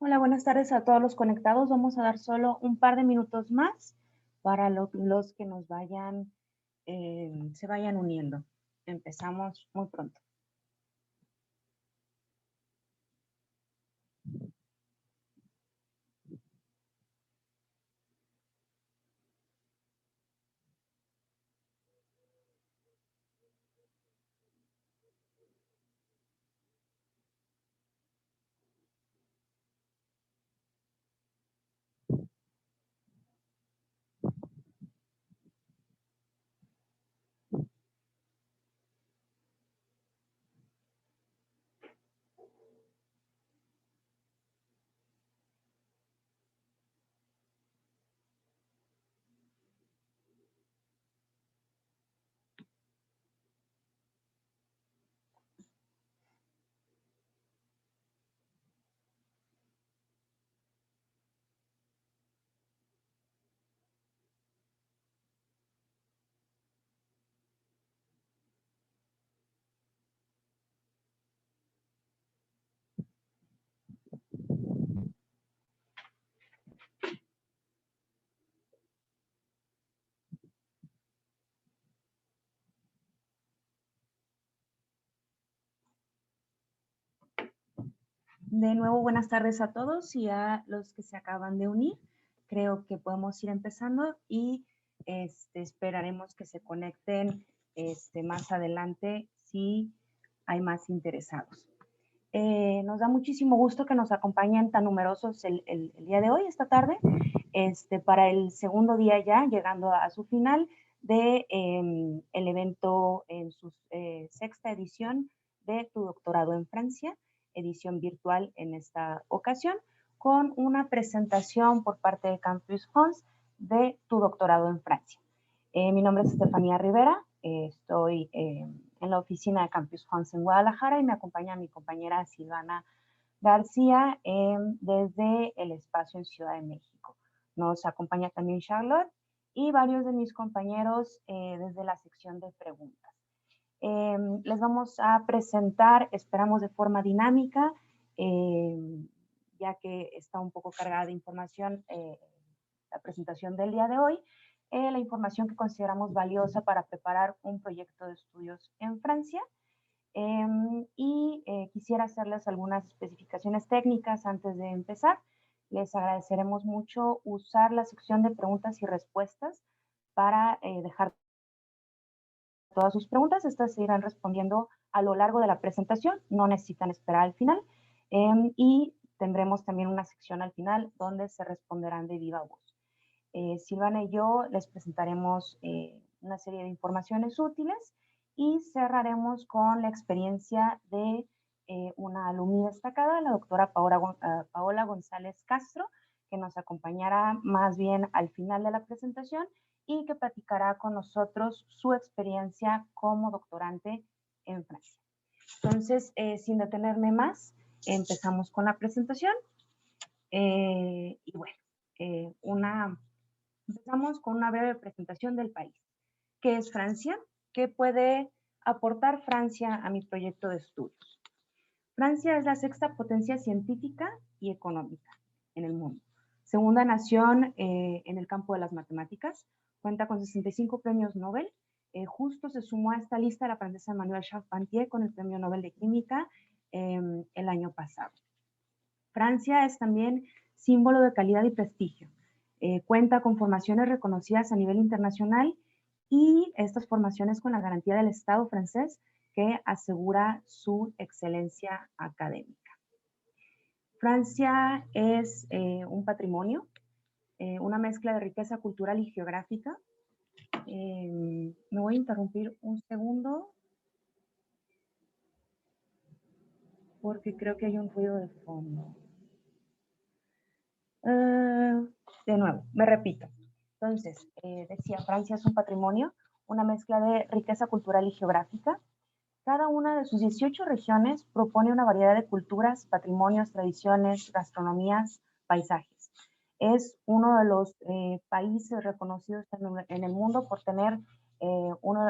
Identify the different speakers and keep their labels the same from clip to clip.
Speaker 1: Hola, buenas tardes a todos los conectados. Vamos a dar solo un par de minutos más para los que nos vayan, se vayan uniendo. Empezamos muy pronto. De nuevo, buenas tardes a todos y a los que se acaban de unir. Creo que podemos ir empezando y esperaremos que se conecten más adelante si hay más interesados. Nos da muchísimo gusto que nos acompañen tan numerosos el día de hoy, esta tarde, para el segundo día ya, llegando a su final de el evento en su sexta edición de Tu Doctorado en Francia, edición virtual en esta ocasión, con una presentación por parte de Campus France de Tu Doctorado en Francia. Mi nombre es Estefanía Rivera, estoy en la oficina de Campus France en Guadalajara y me acompaña mi compañera Silvana García desde el espacio en Ciudad de México. Nos acompaña también Charlotte y varios de mis compañeros desde la sección de preguntas. Les vamos a presentar, esperamos de forma dinámica, ya que está un poco cargada de información la presentación del día de hoy, la información que consideramos valiosa para preparar un proyecto de estudios en Francia. Quisiera hacerles algunas especificaciones técnicas antes de empezar. Les agradeceremos mucho usar la sección de preguntas y respuestas para dejar todas sus preguntas. Estas se irán respondiendo a lo largo de la presentación, no necesitan esperar al final. Y tendremos también una sección al final donde se responderán de viva voz. Silvana y yo les presentaremos una serie de informaciones útiles y cerraremos con la experiencia de una alumna destacada, la doctora Paola González Castro, que nos acompañará más bien al final de la presentación y que platicará con nosotros su experiencia como doctorante en Francia. Entonces, sin detenerme más, empezamos con la presentación. Y bueno, empezamos con una breve presentación del país. ¿Qué es Francia? ¿Qué puede aportar Francia a mi proyecto de estudios? Francia es la sexta potencia científica y económica en el mundo. Segunda nación en el campo de las matemáticas, cuenta con 65 premios Nobel. Justo se sumó a esta lista la francesa Emmanuelle Charpentier con el premio Nobel de Química el año pasado. Francia es también símbolo de calidad y prestigio. Cuenta con formaciones reconocidas a nivel internacional y estas formaciones con la garantía del Estado francés que asegura su excelencia académica. Francia es un patrimonio, una mezcla de riqueza cultural y geográfica. Me voy a interrumpir un segundo porque creo que hay un ruido de fondo. De nuevo, me repito. Entonces, decía, Francia es un patrimonio, una mezcla de riqueza cultural y geográfica. Cada una de sus 18 regiones propone una variedad de culturas, patrimonios, tradiciones, gastronomías, paisajes. Es uno de los países reconocidos en el mundo por tener uno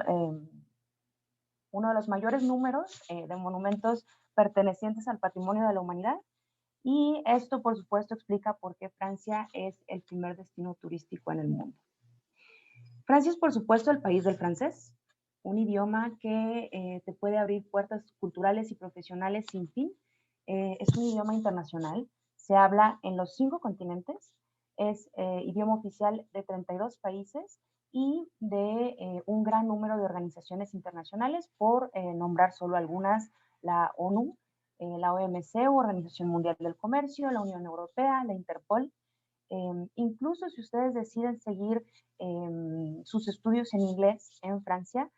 Speaker 1: de los mayores números de monumentos pertenecientes al patrimonio de la humanidad Y esto, por supuesto, explica por qué Francia es el primer destino turístico en el mundo. Francia es, por supuesto, el país del francés, un idioma que te puede abrir puertas culturales y profesionales sin fin. Es un idioma internacional, se habla en los 5 continentes, es idioma oficial de 32 países y de un gran número de organizaciones internacionales, por nombrar solo algunas: la ONU, la OMC, Organización Mundial del Comercio, la Unión Europea, la Interpol. Incluso si ustedes deciden seguir sus estudios en inglés en Francia,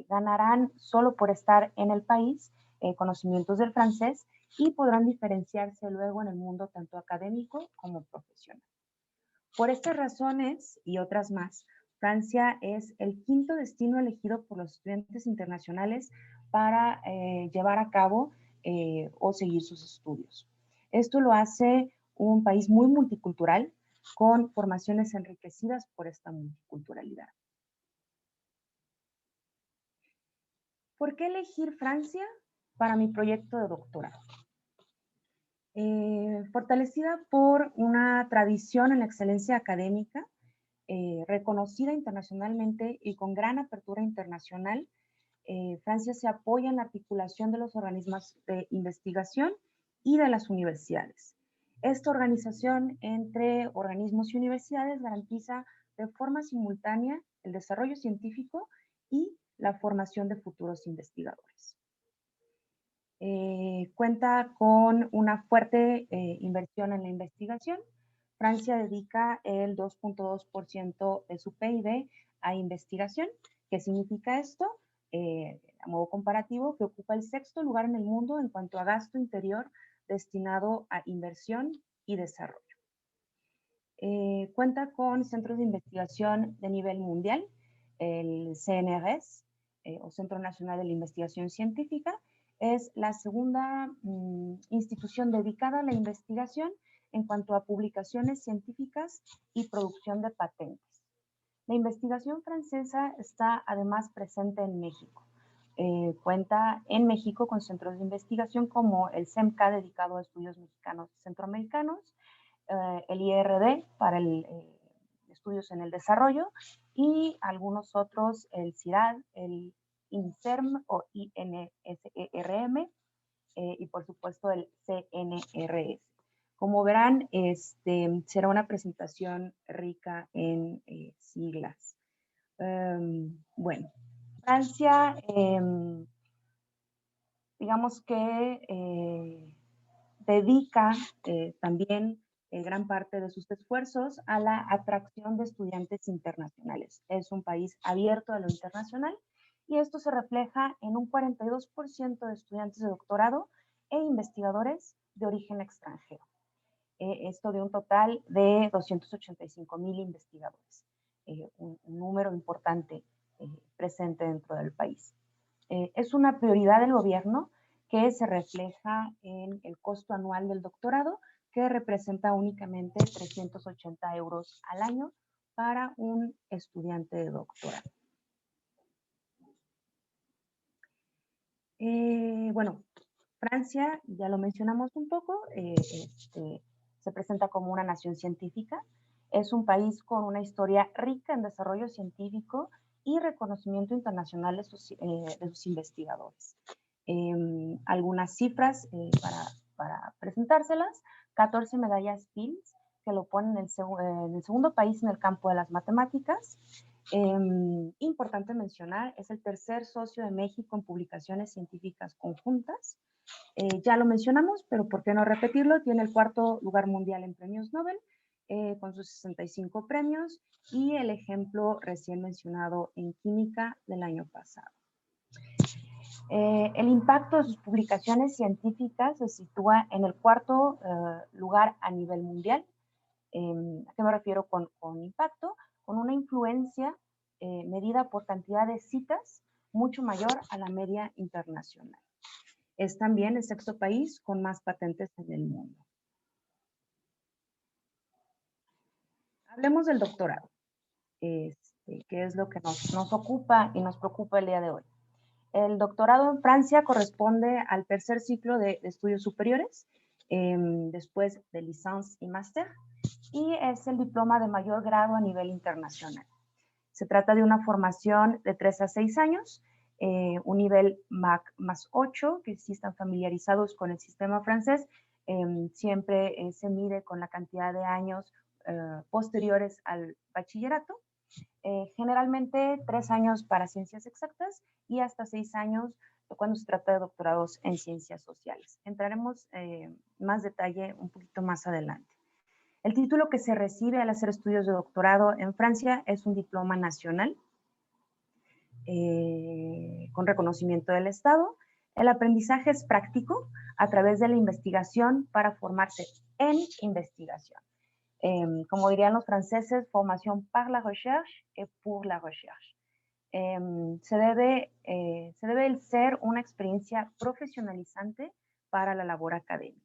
Speaker 1: ganarán solo por estar en el país conocimientos del francés y podrán diferenciarse luego en el mundo tanto académico como profesional. Por estas razones y otras más, Francia es el 5º destino elegido por los estudiantes internacionales para llevar a cabo o seguir sus estudios. Esto lo hace un país muy multicultural, con formaciones enriquecidas por esta multiculturalidad. ¿Por qué elegir Francia para mi proyecto de doctorado? Fortalecida por una tradición en la excelencia académica, reconocida internacionalmente y con gran apertura internacional, Francia se apoya en la articulación de los organismos de investigación y de las universidades. Esta organización entre organismos y universidades garantiza de forma simultánea el desarrollo científico y la formación de futuros investigadores. Cuenta con una fuerte inversión en la investigación. Francia dedica el 2.2% de su PIB a investigación. ¿Qué significa esto? A modo comparativo, que ocupa el 6º lugar en el mundo en cuanto a gasto interior destinado a inversión y desarrollo. Cuenta con centros de investigación de nivel mundial, el CNRS, o Centro Nacional de la Investigación Científica. Es la segunda institución dedicada a la investigación en cuanto a publicaciones científicas y producción de patentes. La investigación francesa está además presente en México. Cuenta en México con centros de investigación como el CEMCA, dedicado a estudios mexicanos y centroamericanos, el IRD para estudios en el desarrollo, y algunos otros, el CIRAD, el INSERM o INSERM, y por supuesto el CNRS. Como verán, será una presentación rica en siglas. Bueno, Francia, digamos que dedica también gran parte de sus esfuerzos a la atracción de estudiantes internacionales. Es un país abierto a lo internacional y esto se refleja en un 42% de estudiantes de doctorado e investigadores de origen extranjero. Esto de un total de 285,000 investigadores, un número importante presente dentro del país. Es una prioridad del gobierno que se refleja en el costo anual del doctorado, que representa únicamente 380 euros al año para un estudiante de doctorado. Bueno, Francia, ya lo mencionamos un poco, se presenta como una nación científica. Es un país con una historia rica en desarrollo científico y reconocimiento internacional de sus investigadores. Algunas cifras para presentárselas: 14 medallas Fields, que lo ponen en el segundo país en el campo de las matemáticas. Importante mencionar, es el tercer socio de México en publicaciones científicas conjuntas. Ya lo mencionamos, pero ¿por qué no repetirlo? Tiene el 4º lugar mundial en premios Nobel, con sus 65 premios, y el ejemplo recién mencionado en química del año pasado. El impacto de sus publicaciones científicas se sitúa en el 4º lugar a nivel mundial. ¿A qué me refiero con impacto? Con una influencia medida por cantidad de citas mucho mayor a la media internacional. Es también el 6º país con más patentes en el mundo. Hablemos del doctorado, que es lo que nos ocupa y nos preocupa el día de hoy. El doctorado en Francia corresponde al tercer ciclo de estudios superiores después de licence y máster, y es el diploma de mayor grado a nivel internacional. Se trata de una formación de 3 a 6 años, un nivel MAC más 8, que si están familiarizados con el sistema francés, siempre se mide con la cantidad de años posteriores al bachillerato. Generalmente 3 años para ciencias exactas y hasta 6 años cuando se trata de doctorados en ciencias sociales. Entraremos más detalle un poquito más adelante. El título que se recibe al hacer estudios de doctorado en Francia es un diploma nacional con reconocimiento del Estado. El aprendizaje es práctico a través de la investigación para formarse en investigación. Como dirían los franceses, formación par la recherche et pour la recherche. Se debe ser una experiencia profesionalizante para la labor académica.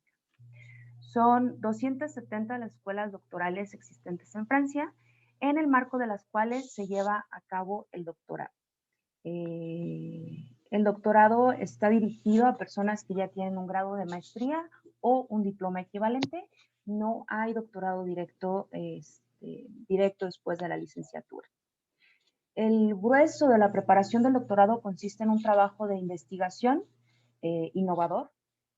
Speaker 1: Son 270 las escuelas doctorales existentes en Francia, en el marco de las cuales se lleva a cabo el doctorado. El doctorado está dirigido a personas que ya tienen un grado de maestría o un diploma equivalente. No hay doctorado directo, directo después de la licenciatura. El grueso de la preparación del doctorado consiste en un trabajo de investigación innovador,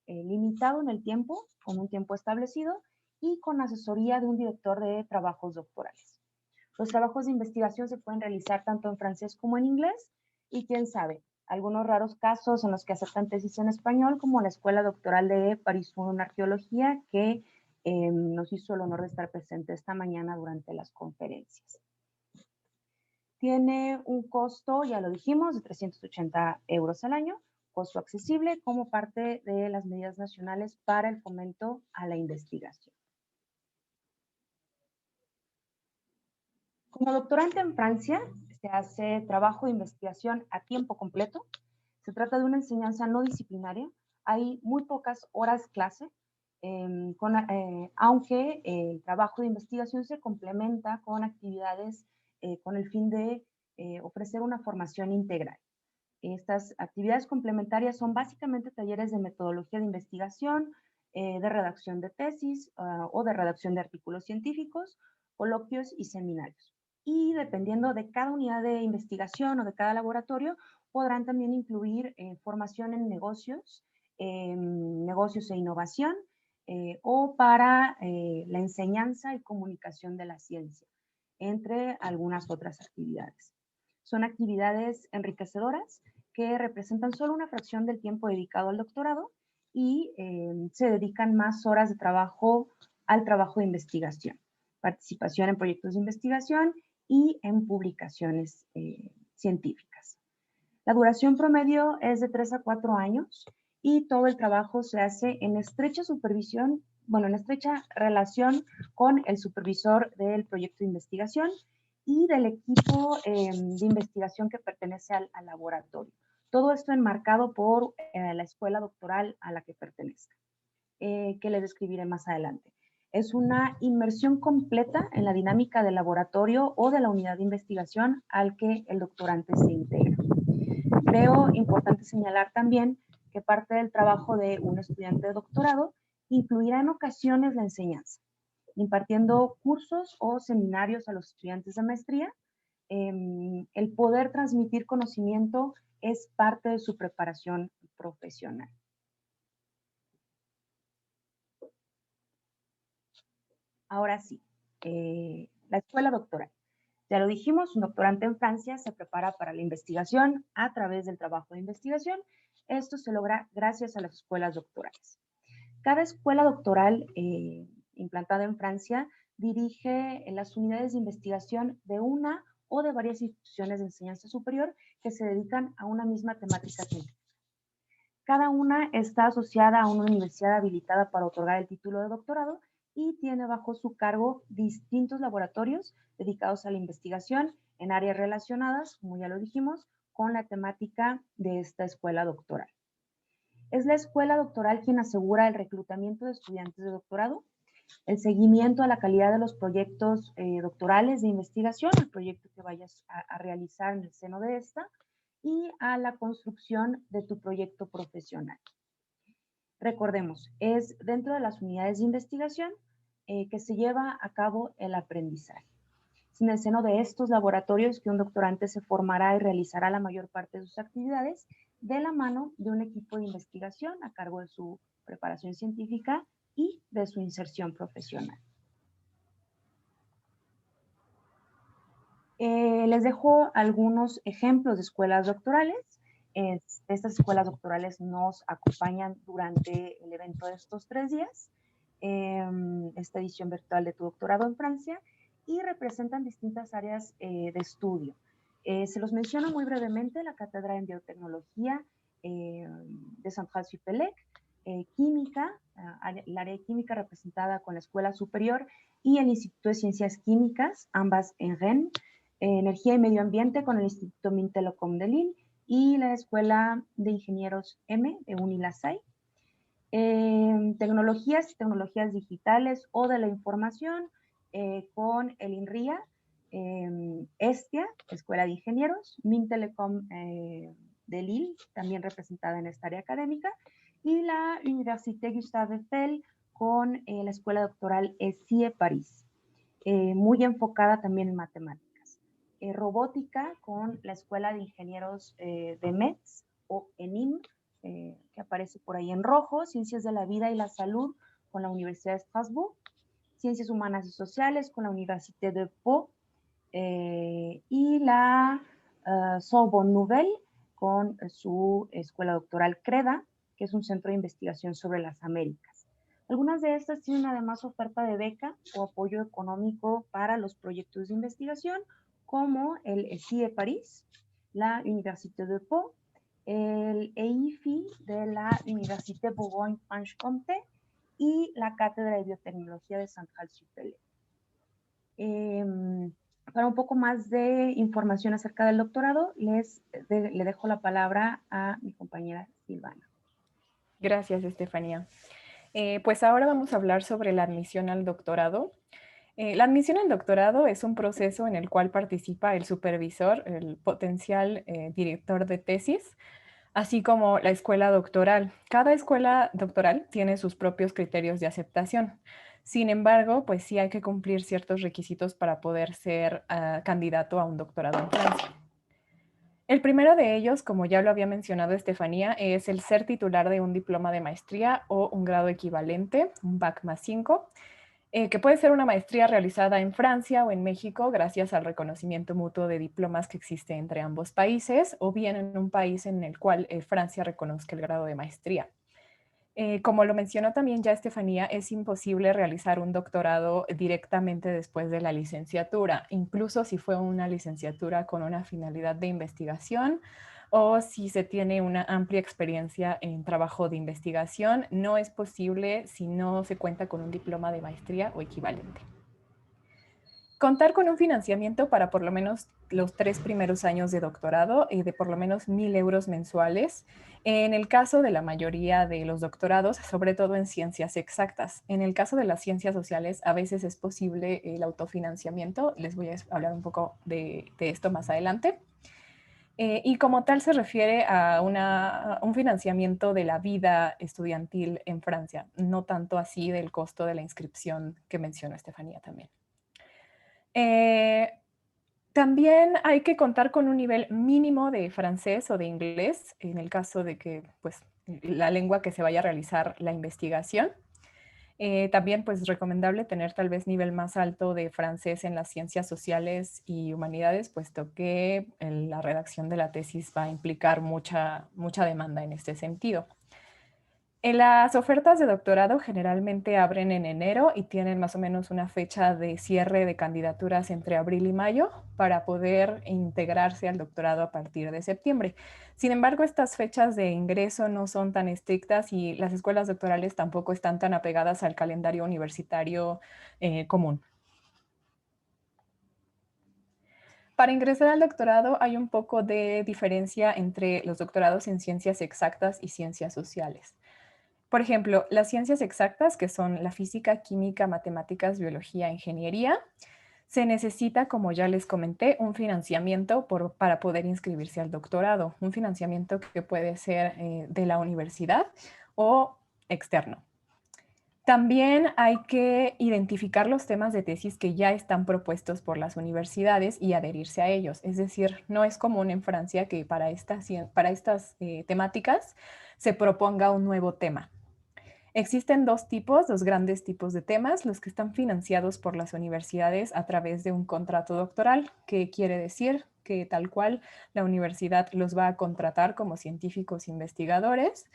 Speaker 1: limitado en el tiempo, con un tiempo establecido y con asesoría de un director de trabajos doctorales. Los trabajos de investigación se pueden realizar tanto en francés como en inglés y quién sabe, algunos raros casos en los que aceptan tesis en español, como la Escuela Doctoral de París I en Arqueología, que nos hizo el honor de estar presente esta mañana durante las conferencias. Tiene un costo, ya lo dijimos, de 380 euros al año, costo accesible como parte de las medidas nacionales para el fomento a la investigación. Como doctorante en Francia, se hace trabajo de investigación a tiempo completo. Se trata de una enseñanza no disciplinaria. Hay muy pocas horas clase, aunque el trabajo de investigación se complementa con actividades con el fin de ofrecer una formación integral. Estas actividades complementarias son básicamente talleres de metodología de investigación, de redacción de tesis o de redacción de artículos científicos, coloquios y seminarios. Y dependiendo de cada unidad de investigación o de cada laboratorio, podrán también incluir formación en negocios e innovación, o para la enseñanza y comunicación de la ciencia, entre algunas otras actividades. Son actividades enriquecedoras que representan solo una fracción del tiempo dedicado al doctorado y se dedican más horas de trabajo al trabajo de investigación, participación en proyectos de investigación y en publicaciones científicas. La duración promedio es de 3 a 4 años y todo el trabajo se hace en estrecha supervisión, en estrecha relación con el supervisor del proyecto de investigación y del equipo de investigación que pertenece al laboratorio. Todo esto enmarcado por la escuela doctoral a la que pertenezca, que les describiré más adelante. Es una inmersión completa en la dinámica del laboratorio o de la unidad de investigación al que el doctorante se integra. Creo importante señalar también que parte del trabajo de un estudiante de doctorado incluirá en ocasiones la enseñanza, impartiendo cursos o seminarios a los estudiantes de maestría. El poder transmitir conocimiento es parte de su preparación profesional. Ahora sí, la escuela doctoral. Ya lo dijimos, un doctorante en Francia se prepara para la investigación a través del trabajo de investigación. Esto se logra gracias a las escuelas doctorales. Cada escuela doctoral implantada en Francia dirige las unidades de investigación de una o de varias instituciones de enseñanza superior que se dedican a una misma temática científica. Cada una está asociada a una universidad habilitada para otorgar el título de doctorado y tiene bajo su cargo distintos laboratorios dedicados a la investigación en áreas relacionadas, como ya lo dijimos, con la temática de esta escuela doctoral. Es la escuela doctoral quien asegura el reclutamiento de estudiantes de doctorado, el seguimiento a la calidad de los proyectos doctorales de investigación, el proyecto que vayas a realizar en el seno de esta, y a la construcción de tu proyecto profesional. Recordemos, es dentro de las unidades de investigación que se lleva a cabo el aprendizaje. Es en el seno de estos laboratorios que un doctorante se formará y realizará la mayor parte de sus actividades de la mano de un equipo de investigación a cargo de su preparación científica y de su inserción profesional. Les dejo algunos ejemplos de escuelas doctorales. Estas escuelas doctorales nos acompañan durante el evento de estos 3 días, esta edición virtual de Tu Doctorado en Francia, y representan distintas áreas de estudio. Se los menciono muy brevemente: la Cátedra en Biotecnología de Saint-Gall-sur-Pélec, Química, el área de Química representada con la Escuela Superior y el Instituto de Ciencias Químicas, ambas en Rennes, Energía y Medio Ambiente con el Instituto Mintelecom de Lille y la Escuela de Ingenieros M de Unilassalle. Tecnologías y tecnologías digitales o de la información con el INRIA, Estia, Escuela de Ingenieros, Mintelecom de Lille, también representada en esta área académica, y la Université Gustave Eiffel con la Escuela Doctoral ESIE París, muy enfocada también en matemáticas. Robótica con la Escuela de Ingenieros de Metz o ENIM, que aparece por ahí en rojo. Ciencias de la Vida y la Salud con la Universidad de Strasbourg, Ciencias Humanas y Sociales con la Université de Pau, y la Sorbonne Nouvelle con su escuela doctoral CREDA, que es un centro de investigación sobre las Américas. Algunas de estas tienen además oferta de beca o apoyo económico para los proyectos de investigación, como el ESIE París, la Université de Pau, el EIFI de la Université Bourgogne-Franche-Comté y la Cátedra de Biotecnología de Saint-Gall-sur-Pélec. Para un poco más de información acerca del doctorado, le dejo la palabra a mi compañera Silvana.
Speaker 2: Gracias, Estefanía. Pues ahora vamos a hablar sobre la admisión al doctorado. La admisión al doctorado es un proceso en el cual participa el supervisor, el potencial director de tesis, así como la escuela doctoral. Cada escuela doctoral tiene sus propios criterios de aceptación. Sin embargo, pues sí hay que cumplir ciertos requisitos para poder ser candidato a un doctorado en Francia. El primero de ellos, como ya lo había mencionado Estefanía, es el ser titular de un diploma de maestría o un grado equivalente, un Bac+5, que puede ser una maestría realizada en Francia o en México gracias al reconocimiento mutuo de diplomas que existe entre ambos países, o bien en un país en el cual Francia reconozca el grado de maestría. Como lo mencionó también ya Estefanía, es imposible realizar un doctorado directamente después de la licenciatura, incluso si fue una licenciatura con una finalidad de investigación o si se tiene una amplia experiencia en trabajo de investigación, no es posible si no se cuenta con un diploma de maestría o equivalente. Contar con un financiamiento para por lo menos los 3 primeros años de doctorado de por lo menos 1,000 euros mensuales. En el caso de la mayoría de los doctorados, sobre todo en ciencias exactas. En el caso de las ciencias sociales, a veces es posible el autofinanciamiento. Les voy a hablar un poco de esto más adelante. Y como tal se refiere a un financiamiento de la vida estudiantil en Francia, no tanto así del costo de la inscripción que mencionó Estefanía también. También hay que contar con un nivel mínimo de francés o de inglés, en el caso de que, pues, la lengua que se vaya a realizar la investigación. También, pues, recomendable tener tal vez nivel más alto de francés en las ciencias sociales y humanidades, puesto que la redacción de la tesis va a implicar mucha demanda en este sentido. Las ofertas de doctorado generalmente abren en enero y tienen más o menos una fecha de cierre de candidaturas entre abril y mayo para poder integrarse al doctorado a partir de septiembre. Sin embargo, estas fechas de ingreso no son tan estrictas y las escuelas doctorales tampoco están tan apegadas al calendario universitario común. Para ingresar al doctorado hay un poco de diferencia entre los doctorados en ciencias exactas y ciencias sociales. Por ejemplo, las ciencias exactas, que son la física, química, matemáticas, biología, ingeniería, se necesita, como ya les comenté, un financiamiento para poder inscribirse al doctorado. Un financiamiento que puede ser de la universidad o externo. También hay que identificar los temas de tesis que ya están propuestos por las universidades y adherirse a ellos. Es decir, no es común en Francia que para estas temáticas se proponga un nuevo tema. Existen dos grandes tipos de temas, los que están financiados por las universidades a través de un contrato doctoral, que quiere decir que tal cual la universidad los va a contratar como científicos investigadores,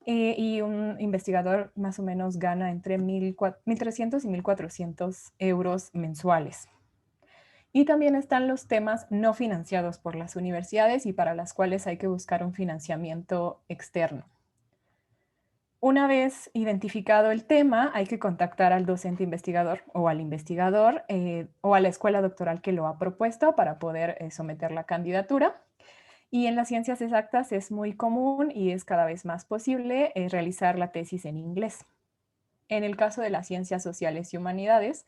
Speaker 2: y un investigador más o menos gana entre 1.300 y 1.400 euros mensuales. Y también están los temas no financiados por las universidades y para las cuales hay que buscar un financiamiento externo. Una vez identificado el tema, hay que contactar al docente investigador o al investigador o a la escuela doctoral que lo ha propuesto para poder someter la candidatura. Y en las ciencias exactas es muy común y es cada vez más posible realizar la tesis en inglés. En el caso de las ciencias sociales y humanidades,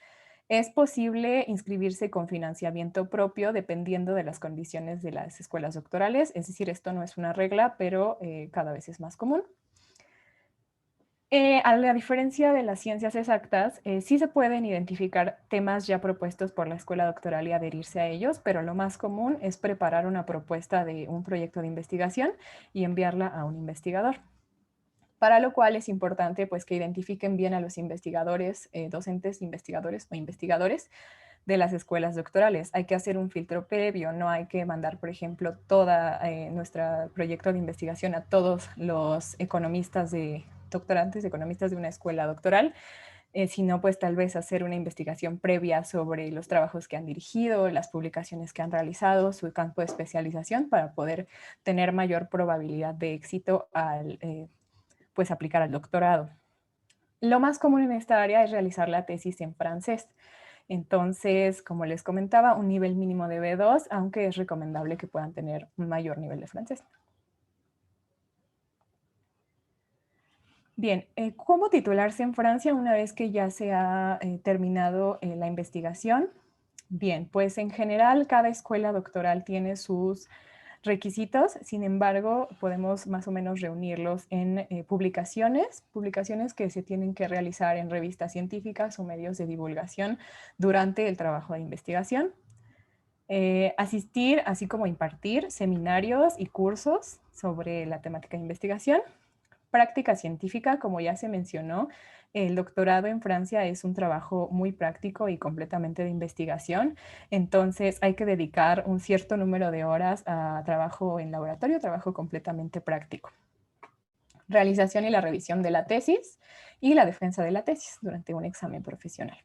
Speaker 2: es posible inscribirse con financiamiento propio dependiendo de las condiciones de las escuelas doctorales. Es decir, esto no es una regla, pero cada vez es más común. A la diferencia de las ciencias exactas, sí se pueden identificar temas ya propuestos por la escuela doctoral y adherirse a ellos, pero lo más común es preparar una propuesta de un proyecto de investigación y enviarla a un investigador. Para lo cual es importante pues, que identifiquen bien a los investigadores, docentes, investigadores o investigadores de las escuelas doctorales. Hay que hacer un filtro previo, no hay que mandar, por ejemplo, todo nuestro proyecto de investigación a todos los doctorantes, economistas de una escuela doctoral, sino pues tal vez hacer una investigación previa sobre los trabajos que han dirigido, las publicaciones que han realizado, su campo de especialización para poder tener mayor probabilidad de éxito al pues aplicar al doctorado. Lo más común en esta área es realizar la tesis en francés. Entonces, como les comentaba, un nivel mínimo de B2, aunque es recomendable que puedan tener un mayor nivel de francés. Bien, ¿cómo titularse en Francia una vez que ya se ha terminado la investigación? Bien, pues en general cada escuela doctoral tiene sus requisitos, sin embargo, podemos más o menos reunirlos en publicaciones que se tienen que realizar en revistas científicas o medios de divulgación durante el trabajo de investigación. Asistir, así como impartir seminarios y cursos sobre la temática de investigación. Práctica científica, como ya se mencionó, el doctorado en Francia es un trabajo muy práctico y completamente de investigación, entonces hay que dedicar un cierto número de horas a trabajo en laboratorio, trabajo completamente práctico. Realización y la revisión de la tesis y la defensa de la tesis durante un examen profesional.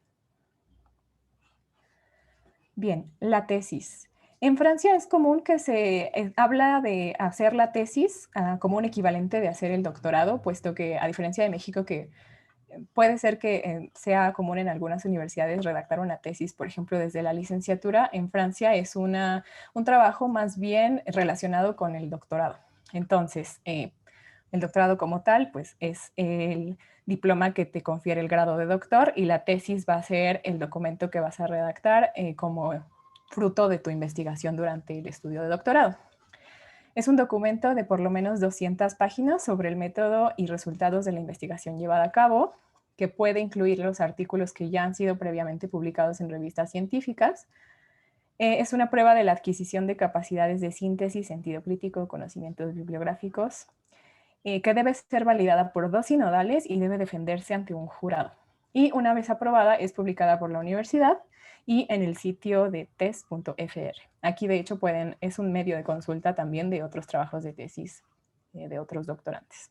Speaker 2: Bien, la tesis. En Francia es común que se habla de hacer la tesis como un equivalente de hacer el doctorado, puesto que a diferencia de México, que puede ser que sea común en algunas universidades redactar una tesis, por ejemplo, desde la licenciatura, en Francia es un trabajo más bien relacionado con el doctorado. Entonces, el doctorado como tal, pues es el diploma que te confiere el grado de doctor y la tesis va a ser el documento que vas a redactar como fruto de tu investigación durante el estudio de doctorado. Es un documento de por lo menos 200 páginas sobre el método y resultados de la investigación llevada a cabo, que puede incluir los artículos que ya han sido previamente publicados en revistas científicas. Es una prueba de la adquisición de capacidades de síntesis, sentido crítico, conocimientos bibliográficos, que debe ser validada por 2 sinodales y debe defenderse ante un jurado. Y una vez aprobada es publicada por la universidad y en el sitio de test.fr. Aquí de hecho es un medio de consulta también de otros trabajos de tesis de otros doctorantes.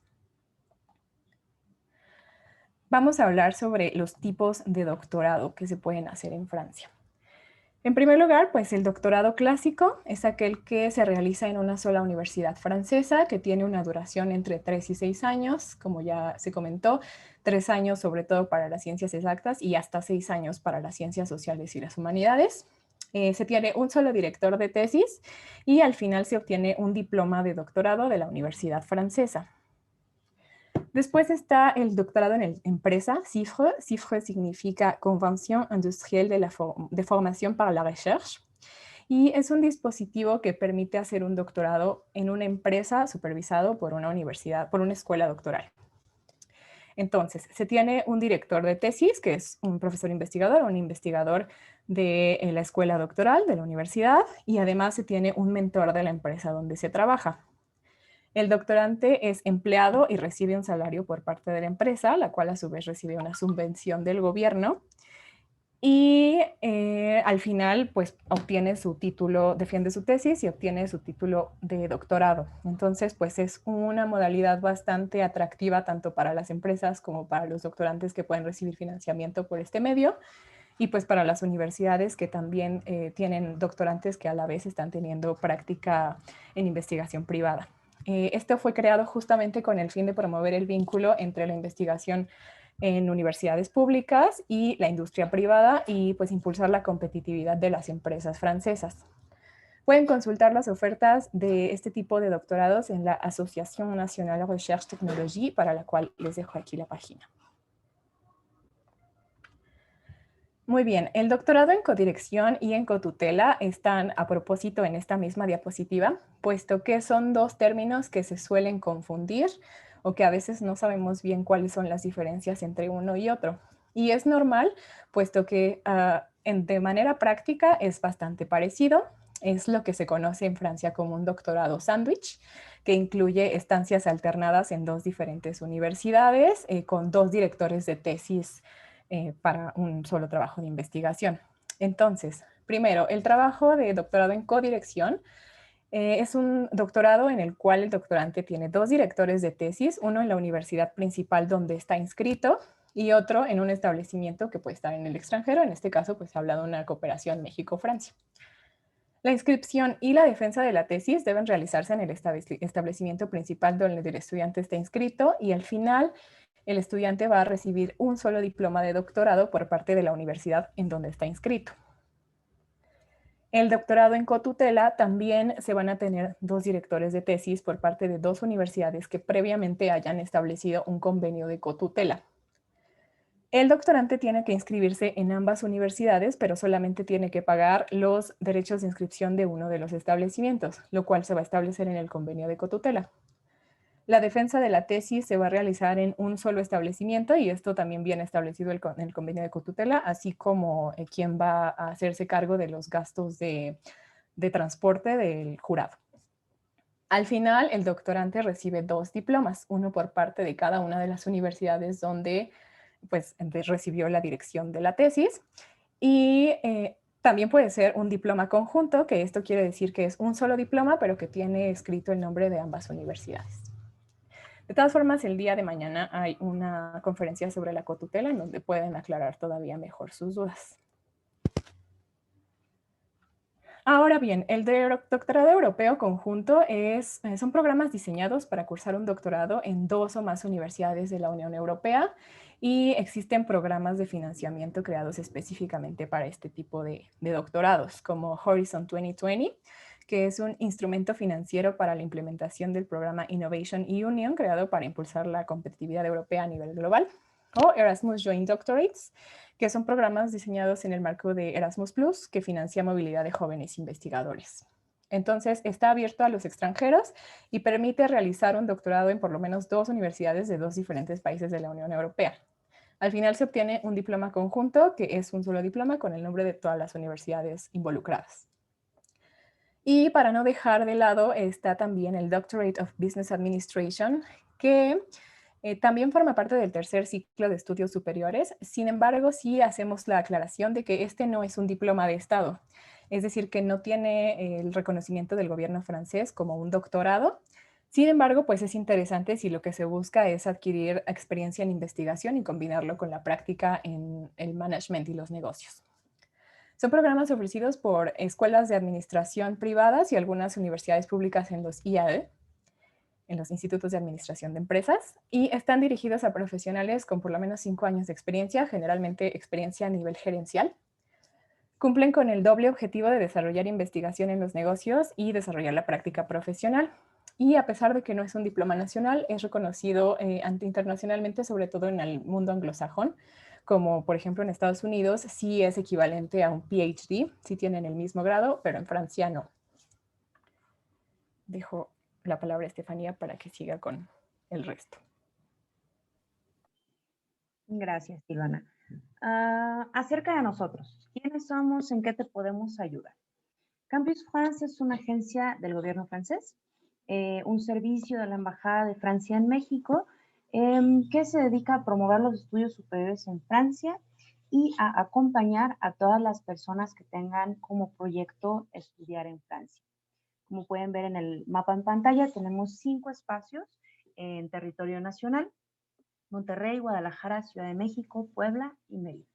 Speaker 2: Vamos a hablar sobre los tipos de doctorado que se pueden hacer en Francia. En primer lugar, pues el doctorado clásico es aquel que se realiza en una sola universidad francesa, que tiene una duración entre 3 y 6 años, como ya se comentó, 3 años sobre todo para las ciencias exactas y hasta 6 años para las ciencias sociales y las humanidades. Se tiene un solo director de tesis y al final se obtiene un diploma de doctorado de la universidad francesa. Después está el doctorado en empresa, CIFRE. CIFRE significa Convention Industrielle de Formación para la Recherche. Y es un dispositivo que permite hacer un doctorado en una empresa supervisado por una universidad, por una escuela doctoral. Entonces, se tiene un director de tesis, que es un profesor investigador, un investigador de la escuela doctoral de la universidad, y además se tiene un mentor de la empresa donde se trabaja. El doctorante es empleado y recibe un salario por parte de la empresa, la cual a su vez recibe una subvención del gobierno. Y al final, pues obtiene su título, defiende su tesis y obtiene su título de doctorado. Entonces, pues es una modalidad bastante atractiva tanto para las empresas como para los doctorantes que pueden recibir financiamiento por este medio y pues para las universidades que también tienen doctorantes que a la vez están teniendo práctica en investigación privada. Esto fue creado justamente con el fin de promover el vínculo entre la investigación en universidades públicas y la industria privada y pues impulsar la competitividad de las empresas francesas. Pueden consultar las ofertas de este tipo de doctorados en la Association Nationale de Recherche Technologie, para la cual les dejo aquí la página. Muy bien, el doctorado en codirección y en cotutela están a propósito en esta misma diapositiva, puesto que son dos términos que se suelen confundir o que a veces no sabemos bien cuáles son las diferencias entre uno y otro. Y es normal, puesto que de manera práctica es bastante parecido. Es lo que se conoce en Francia como un doctorado sándwich, que incluye estancias alternadas en dos diferentes universidades con dos directores de tesis para un solo trabajo de investigación. Entonces, primero, el trabajo de doctorado en codirección es un doctorado en el cual el doctorante tiene dos directores de tesis, uno en la universidad principal donde está inscrito y otro en un establecimiento que puede estar en el extranjero. En este caso, pues habla de una cooperación México-Francia. La inscripción y la defensa de la tesis deben realizarse en el establecimiento principal donde el estudiante está inscrito y al final el estudiante va a recibir un solo diploma de doctorado por parte de la universidad en donde está inscrito. El doctorado en cotutela también se van a tener dos directores de tesis por parte de dos universidades que previamente hayan establecido un convenio de cotutela. El doctorante tiene que inscribirse en ambas universidades, pero solamente tiene que pagar los derechos de inscripción de uno de los establecimientos, lo cual se va a establecer en el convenio de cotutela. La defensa de la tesis se va a realizar en un solo establecimiento y esto también viene establecido en el convenio de cotutela, así como quién va a hacerse cargo de los gastos de transporte del jurado. Al final, el doctorante recibe dos diplomas, uno por parte de cada una de las universidades donde pues, recibió la dirección de la tesis y también puede ser un diploma conjunto, que esto quiere decir que es un solo diploma, pero que tiene escrito el nombre de ambas universidades. De todas formas, el día de mañana hay una conferencia sobre la cotutela en donde pueden aclarar todavía mejor sus dudas. Ahora bien, el doctorado europeo conjunto son programas diseñados para cursar un doctorado en dos o más universidades de la Unión Europea y existen programas de financiamiento creados específicamente para este tipo de doctorados, como Horizon 2020, que es un instrumento financiero para la implementación del programa Innovation Union, creado para impulsar la competitividad europea a nivel global, o Erasmus Joint Doctorates, que son programas diseñados en el marco de Erasmus Plus, que financia movilidad de jóvenes investigadores. Entonces, está abierto a los extranjeros y permite realizar un doctorado en por lo menos dos universidades de dos diferentes países de la Unión Europea. Al final se obtiene un diploma conjunto, que es un solo diploma con el nombre de todas las universidades involucradas. Y para no dejar de lado está también el Doctorate of Business Administration, que también forma parte del tercer ciclo de estudios superiores. Sin embargo, sí hacemos la aclaración de que este no es un diploma de Estado, es decir, que no tiene el reconocimiento del gobierno francés como un doctorado. Sin embargo, pues es interesante si lo que se busca es adquirir experiencia en investigación y combinarlo con la práctica en el management y los negocios. Son programas ofrecidos por escuelas de administración privadas y algunas universidades públicas en los IAE, en los institutos de administración de empresas, y están dirigidos a profesionales con por lo menos 5 años de experiencia, generalmente experiencia a nivel gerencial. Cumplen con el doble objetivo de desarrollar investigación en los negocios y desarrollar la práctica profesional. Y a pesar de que no es un diploma nacional, es reconocido internacionalmente, sobre todo en el mundo anglosajón, como por ejemplo en Estados Unidos sí es equivalente a un PhD, sí tienen el mismo grado, pero en Francia no. Dejo la palabra a Estefanía para que siga con el resto.
Speaker 1: Gracias, Silvana. Acerca de nosotros, ¿quiénes somos? ¿En qué te podemos ayudar? Campus France es una agencia del gobierno francés, un servicio de la Embajada de Francia en México, que se dedica a promover los estudios superiores en Francia y a acompañar a todas las personas que tengan como proyecto estudiar en Francia. Como pueden ver en el mapa en pantalla, tenemos 5 espacios en territorio nacional: Monterrey, Guadalajara, Ciudad de México, Puebla y Mérida.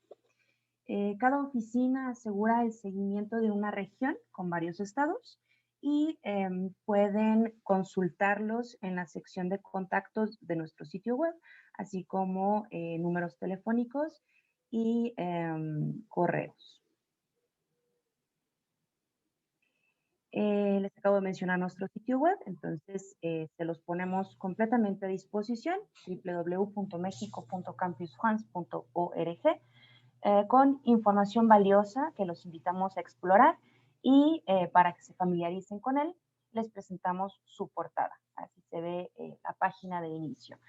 Speaker 1: Cada oficina asegura el seguimiento de una región con varios estados y pueden consultarlos en la sección de contactos de nuestro sitio web, así como números telefónicos y correos. Les acabo de mencionar nuestro sitio web, entonces se los ponemos completamente a disposición: www.mexico.campusfrance.org, con información valiosa que los invitamos a explorar, y para que se familiaricen con él, les presentamos su portada. Así se ve la página de inicio.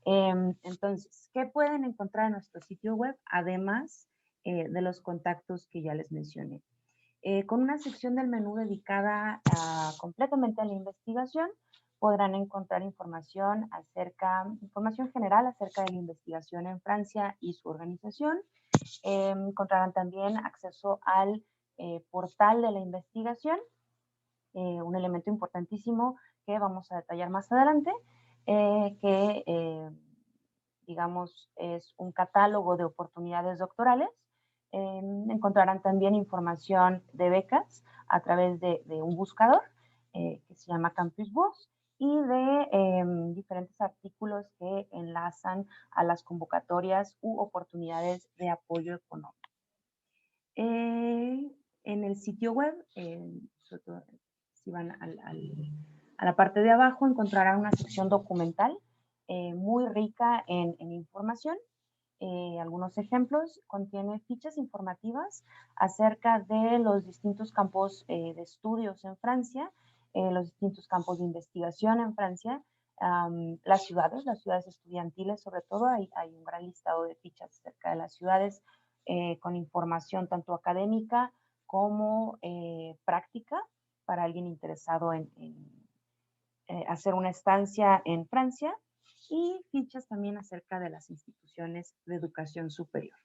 Speaker 1: Entonces, ¿qué pueden encontrar en nuestro sitio web además de los contactos que ya les mencioné? Con una sección del menú dedicada completamente a la investigación, podrán encontrar información general acerca de la investigación en Francia y su organización. Encontrarán también acceso al portal de la investigación, un elemento importantísimo que vamos a detallar más adelante, que digamos es un catálogo de oportunidades doctorales. Encontrarán también información de becas a través de un buscador que se llama Campus Bus, y de diferentes artículos que enlazan a las convocatorias u oportunidades de apoyo económico. En el sitio web, sobre todo, si van a la parte de abajo, encontrarán una sección documental muy rica en información. Algunos ejemplos: contiene fichas informativas acerca de los distintos campos de estudios en Francia, los distintos campos de investigación en Francia, las ciudades estudiantiles. Sobre todo hay un gran listado de fichas acerca de las ciudades, con información tanto académica como práctica para alguien interesado en hacer una estancia en Francia, y fichas también acerca de las instituciones de educación superior.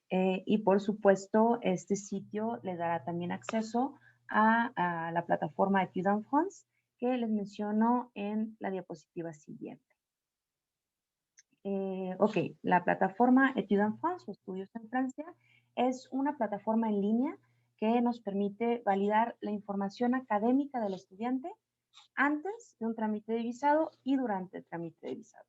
Speaker 1: Y por supuesto, este sitio le dará también acceso a la plataforma Etudes en France, que les menciono en la diapositiva siguiente. Ok, la plataforma Etudes en France, o Estudios en Francia, es una plataforma en línea que nos permite validar la información académica del estudiante antes de un trámite de visado y durante el trámite de visado.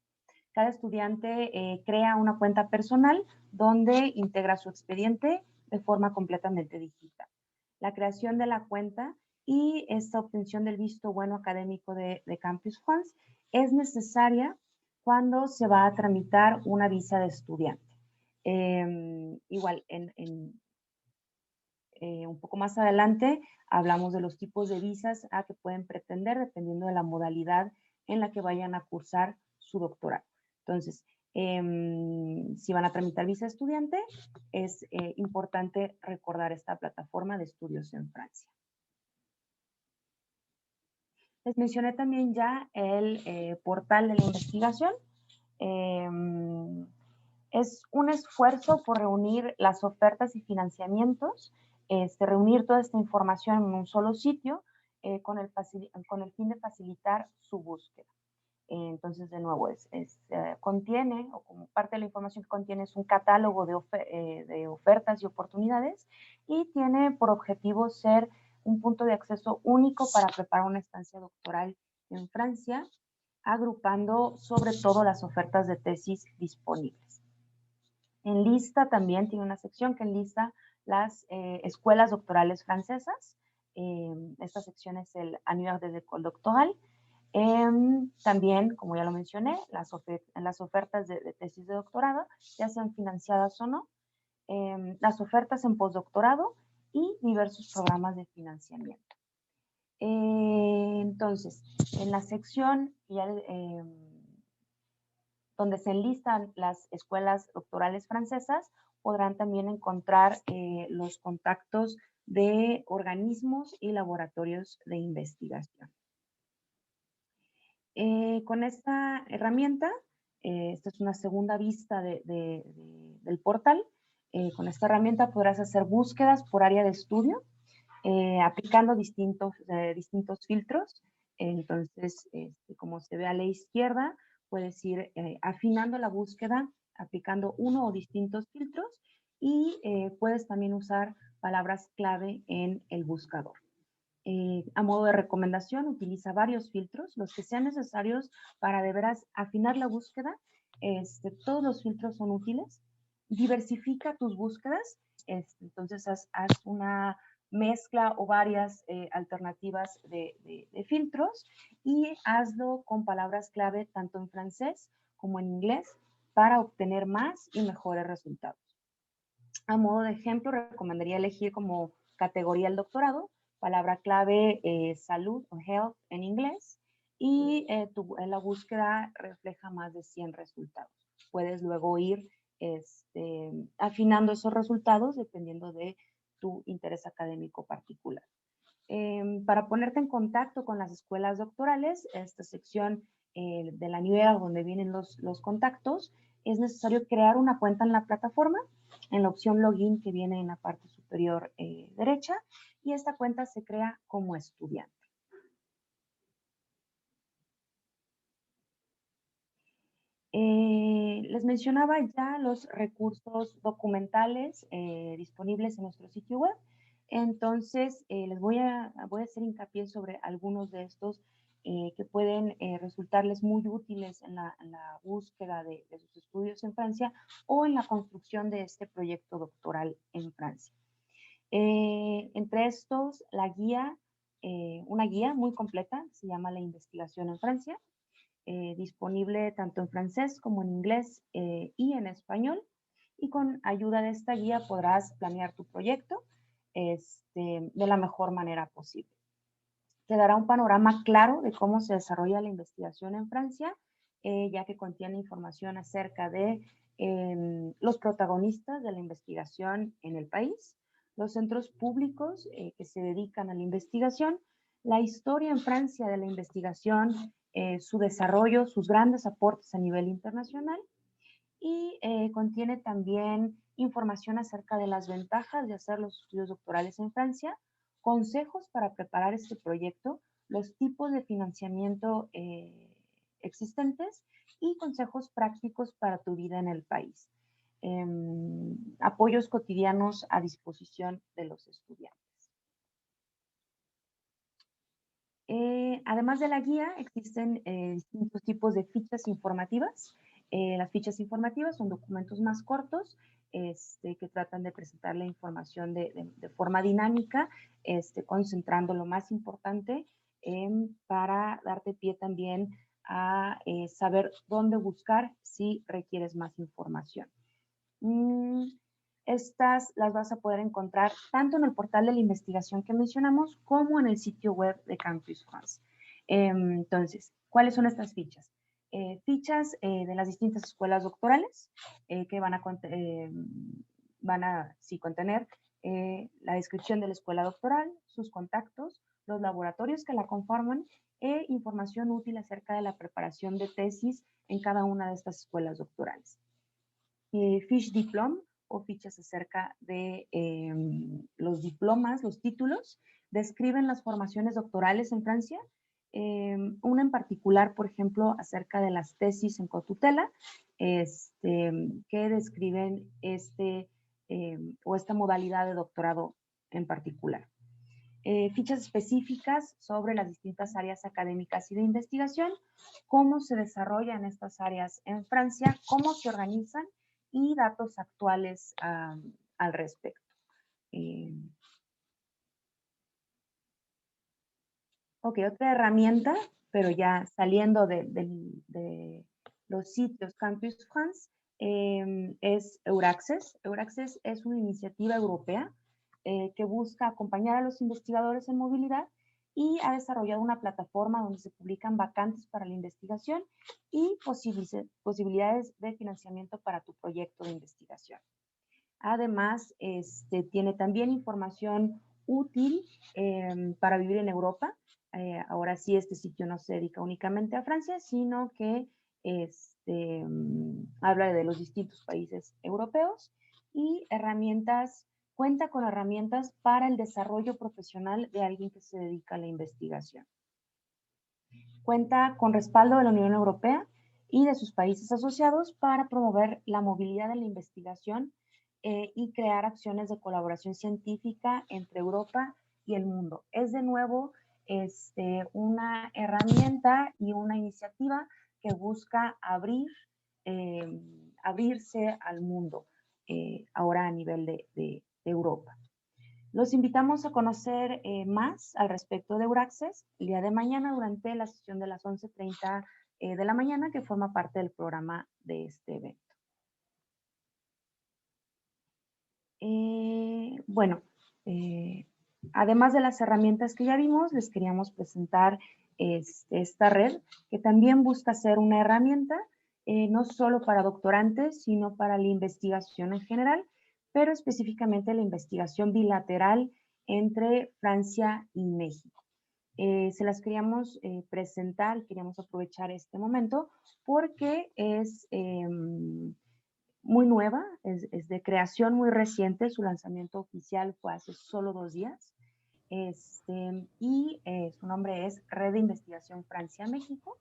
Speaker 1: Cada estudiante crea una cuenta personal donde integra su expediente de forma completamente digital. La creación de la cuenta y esta obtención del visto bueno académico de Campus France es necesaria cuando se va a tramitar una visa de estudiante. Igual, un poco más adelante hablamos de los tipos de visas que pueden pretender dependiendo de la modalidad en la que vayan a cursar su doctorado. Entonces, si van a tramitar visa estudiante, es importante recordar esta plataforma de estudios en Francia. Les mencioné también ya el portal de la investigación. Es un esfuerzo por reunir las ofertas y financiamientos, reunir toda esta información en un solo sitio, con el fin de facilitar su búsqueda. Entonces, de nuevo, contiene, o como parte de la información que contiene, es un catálogo de ofertas y oportunidades, y tiene por objetivo ser un punto de acceso único para preparar una estancia doctoral en Francia, agrupando sobre todo las ofertas de tesis disponibles. Enlista también, tiene una sección que enlista las escuelas doctorales francesas. Esta sección es el Annuaire des Écoles Doctorales. También, como ya lo mencioné, las ofertas de tesis de doctorado, ya sean financiadas o no, las ofertas en postdoctorado y diversos programas de financiamiento. Entonces, en la sección donde se enlistan las escuelas doctorales francesas, podrán también encontrar los contactos de organismos y laboratorios de investigación. Con esta herramienta, esta es una segunda vista del portal. Con esta herramienta podrás hacer búsquedas por área de estudio, aplicando distintos filtros. Entonces, como se ve a la izquierda, puedes ir afinando la búsqueda, aplicando uno o distintos filtros, y puedes también usar palabras clave en el buscador. A modo de recomendación, utiliza varios filtros, los que sean necesarios para de veras afinar la búsqueda. Todos los filtros son útiles. Diversifica tus búsquedas. Entonces, haz una mezcla o varias alternativas de filtros, y hazlo con palabras clave tanto en francés como en inglés para obtener más y mejores resultados. A modo de ejemplo, recomendaría elegir como categoría el doctorado, palabra clave salud o health en inglés, y en la búsqueda refleja más de 100 resultados. Puedes luego ir afinando esos resultados dependiendo de tu interés académico particular. Para ponerte en contacto con las escuelas doctorales, esta sección de la NIBEA donde vienen los contactos, es necesario crear una cuenta en la plataforma, en la opción login que viene en la parte superior derecha, y esta cuenta se crea como estudiante. Les mencionaba ya los recursos documentales disponibles en nuestro sitio web. Entonces, les voy a hacer hincapié sobre algunos de estos que pueden resultarles muy útiles en la búsqueda de sus estudios en Francia o en la construcción de este proyecto doctoral en Francia. Entre estos, una guía muy completa, se llama La investigación en Francia, disponible tanto en francés como en inglés y en español. Y con ayuda de esta guía podrás planear tu proyecto de la mejor manera posible. Te dará un panorama claro de cómo se desarrolla la investigación en Francia, ya que contiene información acerca de los protagonistas de la investigación en el país, los centros públicos que se dedican a la investigación, la historia en Francia de la investigación, su desarrollo, sus grandes aportes a nivel internacional, y contiene también información acerca de las ventajas de hacer los estudios doctorales en Francia, consejos para preparar este proyecto, los tipos de financiamiento existentes y consejos prácticos para tu vida en el país. Apoyos cotidianos a disposición de los estudiantes. Además de la guía, existen distintos tipos de fichas informativas. Las fichas informativas son documentos más cortos que tratan de presentar la información de forma dinámica, concentrando lo más importante para darte pie también a saber dónde buscar si requieres más información. Estas las vas a poder encontrar tanto en el portal de la investigación que mencionamos como en el sitio web de Campus France. Entonces, ¿cuáles son estas fichas? Fichas de las distintas escuelas doctorales que van a contener la descripción de la escuela doctoral, sus contactos, los laboratorios que la conforman e información útil acerca de la preparación de tesis en cada una de estas escuelas doctorales. Fiche diplôme o fichas acerca de los diplomas, los títulos, describen las formaciones doctorales en Francia. Una en particular, por ejemplo, acerca de las tesis en cotutela, que describen esta modalidad de doctorado en particular. Fichas específicas sobre las distintas áreas académicas y de investigación, cómo se desarrollan estas áreas en Francia, cómo se organizan y datos actuales al respecto. Ok, otra herramienta, pero ya saliendo de los sitios Campus France, es Euraccess. Euraccess es una iniciativa europea que busca acompañar a los investigadores en movilidad y ha desarrollado una plataforma donde se publican vacantes para la investigación y posibilidades de financiamiento para tu proyecto de investigación. Además, tiene también información útil para vivir en Europa. Ahora sí, este sitio no se dedica únicamente a Francia, sino que habla de los distintos países europeos y cuenta con herramientas para el desarrollo profesional de alguien que se dedica a la investigación. Cuenta con respaldo de la Unión Europea y de sus países asociados para promover la movilidad de la investigación y crear acciones de colaboración científica entre Europa y el mundo. Es de nuevo una herramienta y una iniciativa que busca abrirse al mundo, ahora a nivel de Europa. Los invitamos a conocer más al respecto de Euraccess el día de mañana durante la sesión de las 11:30 de la mañana, que forma parte del programa de este evento. Bueno, además de las herramientas que ya vimos, les queríamos presentar esta red que también busca ser una herramienta no solo para doctorantes, sino para la investigación en general, pero específicamente la investigación bilateral entre Francia y México. Se las queríamos presentar, queríamos aprovechar este momento porque es muy nueva, es de creación muy reciente, su lanzamiento oficial fue hace solo 2 días, su nombre es Red de Investigación Francia-México,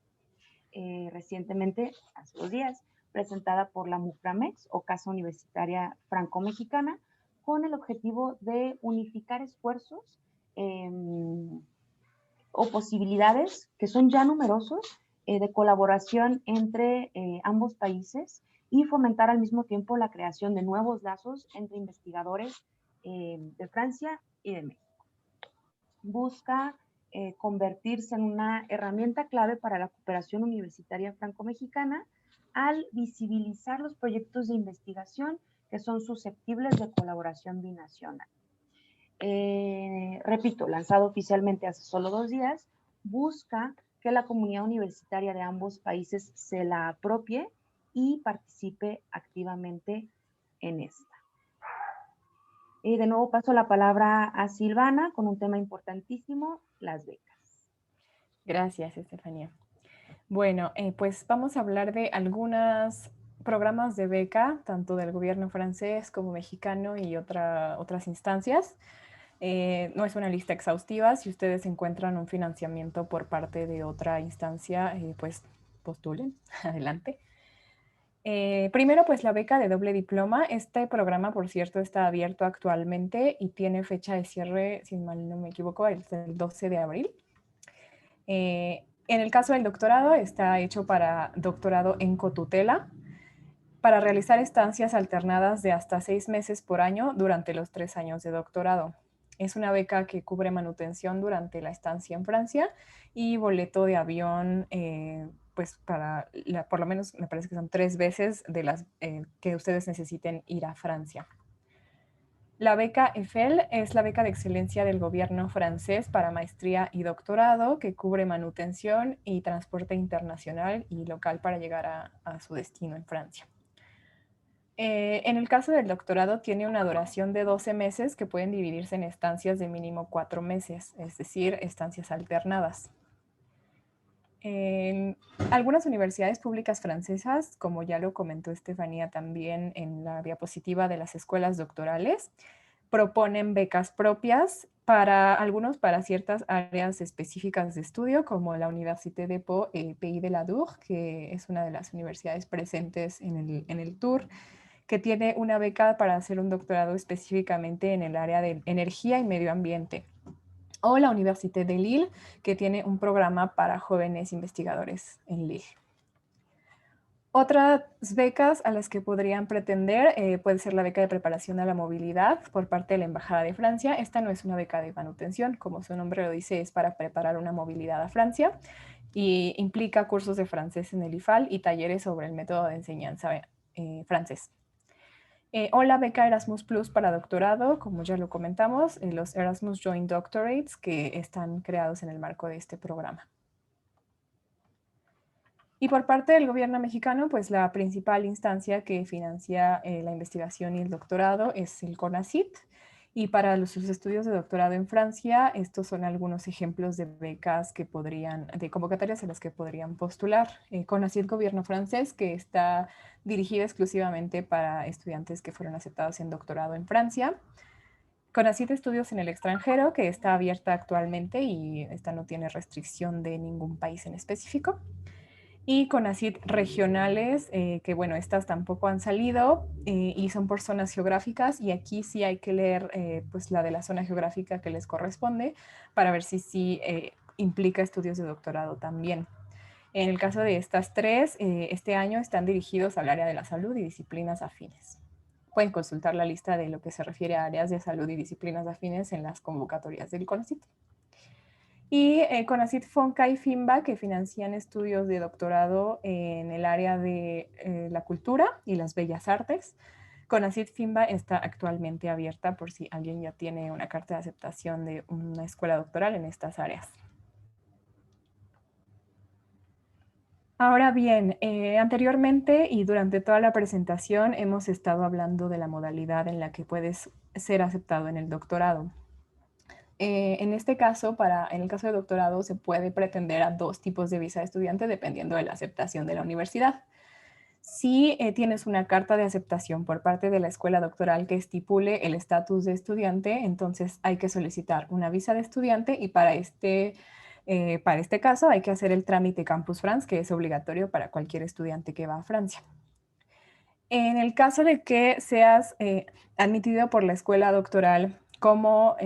Speaker 1: recientemente, hace 2 días, presentada por la MUFRAMEX o Casa Universitaria Franco-Mexicana, con el objetivo de unificar esfuerzos o posibilidades que son ya numerosos de colaboración entre ambos países y fomentar al mismo tiempo la creación de nuevos lazos entre investigadores de Francia y de México. Busca convertirse en una herramienta clave para la cooperación universitaria franco-mexicana al visibilizar los proyectos de investigación que son susceptibles de colaboración binacional. Repito, lanzado oficialmente hace solo 2 días, busca que la comunidad universitaria de ambos países se la apropie y participe activamente en esta. Y de nuevo paso la palabra a Silvana con un tema importantísimo, las becas.
Speaker 2: Gracias, Estefanía. Bueno, pues vamos a hablar de algunos programas de beca, tanto del gobierno francés como mexicano y otras instancias. No es una lista exhaustiva. Si ustedes encuentran un financiamiento por parte de otra instancia, pues postulen, adelante. Primero, pues la beca de doble diploma. Este programa, por cierto, está abierto actualmente y tiene fecha de cierre, si mal no me equivoco, el 12 de abril. En el caso del doctorado, está hecho para doctorado en cotutela, para realizar estancias alternadas de hasta 6 meses por año durante los 3 años de doctorado. Es una beca que cubre manutención durante la estancia en Francia y boleto de avión, pues por lo menos me parece que son 3 veces de las que ustedes necesiten ir a Francia. La beca EFEL es la beca de excelencia del gobierno francés para maestría y doctorado, que cubre manutención y transporte internacional y local para llegar a su destino en Francia. En el caso del doctorado tiene una duración de 12 meses que pueden dividirse en estancias de mínimo 4 meses, es decir, estancias alternadas. Algunas universidades públicas francesas, como ya lo comentó Estefanía también en la diapositiva de las escuelas doctorales, proponen becas propias algunos para ciertas áreas específicas de estudio, como la Université de Pays de la Dour, que es una de las universidades presentes en el tour, que tiene una beca para hacer un doctorado específicamente en el área de energía y medio ambiente. O la Université de Lille, que tiene un programa para jóvenes investigadores en Lille. Otras becas a las que podrían pretender puede ser la beca de preparación a la movilidad por parte de la Embajada de Francia. Esta no es una beca de manutención, como su nombre lo dice, es para preparar una movilidad a Francia y implica cursos de francés en el IFAL y talleres sobre el método de enseñanza francés. O la beca Erasmus Plus para doctorado, como ya lo comentamos, los Erasmus Joint Doctorates que están creados en el marco de este programa. Y por parte del gobierno mexicano, pues la principal instancia que financia la investigación y el doctorado es el CONACYT. Y para sus estudios de doctorado en Francia, estos son algunos ejemplos de becas que podrían, de convocatorias a las que podrían postular. CONACYT Gobierno francés, que está dirigida exclusivamente para estudiantes que fueron aceptados en doctorado en Francia. CONACYT Estudios en el extranjero, que está abierta actualmente y esta no tiene restricción de ningún país en específico. Y CONACYT regionales, que bueno, estas tampoco han salido y son por zonas geográficas, y aquí sí hay que leer pues la de la zona geográfica que les corresponde para ver si sí implica estudios de doctorado también. En el caso de estas tres, este año están dirigidos al área de la salud y disciplinas afines. Pueden consultar la lista de lo que se refiere a áreas de salud y disciplinas afines en las convocatorias del CONACYT. Y CONACYT Fonca y FIMBA, que financian estudios de doctorado en el área de la cultura y las bellas artes. CONACYT FIMBA está actualmente abierta por si alguien ya tiene una carta de aceptación de una escuela doctoral en estas áreas. Ahora bien, anteriormente y durante toda la presentación hemos estado hablando de la modalidad en la que puedes ser aceptado en el doctorado. En este caso, en el caso de doctorado, se puede pretender a dos tipos de visa de estudiante dependiendo de la aceptación de la universidad. Si tienes una carta de aceptación por parte de la escuela doctoral que estipule el estatus de estudiante, entonces hay que solicitar una visa de estudiante, y para este caso hay que hacer el trámite Campus France, que es obligatorio para cualquier estudiante que va a Francia. En el caso de que seas admitido por la escuela doctoral como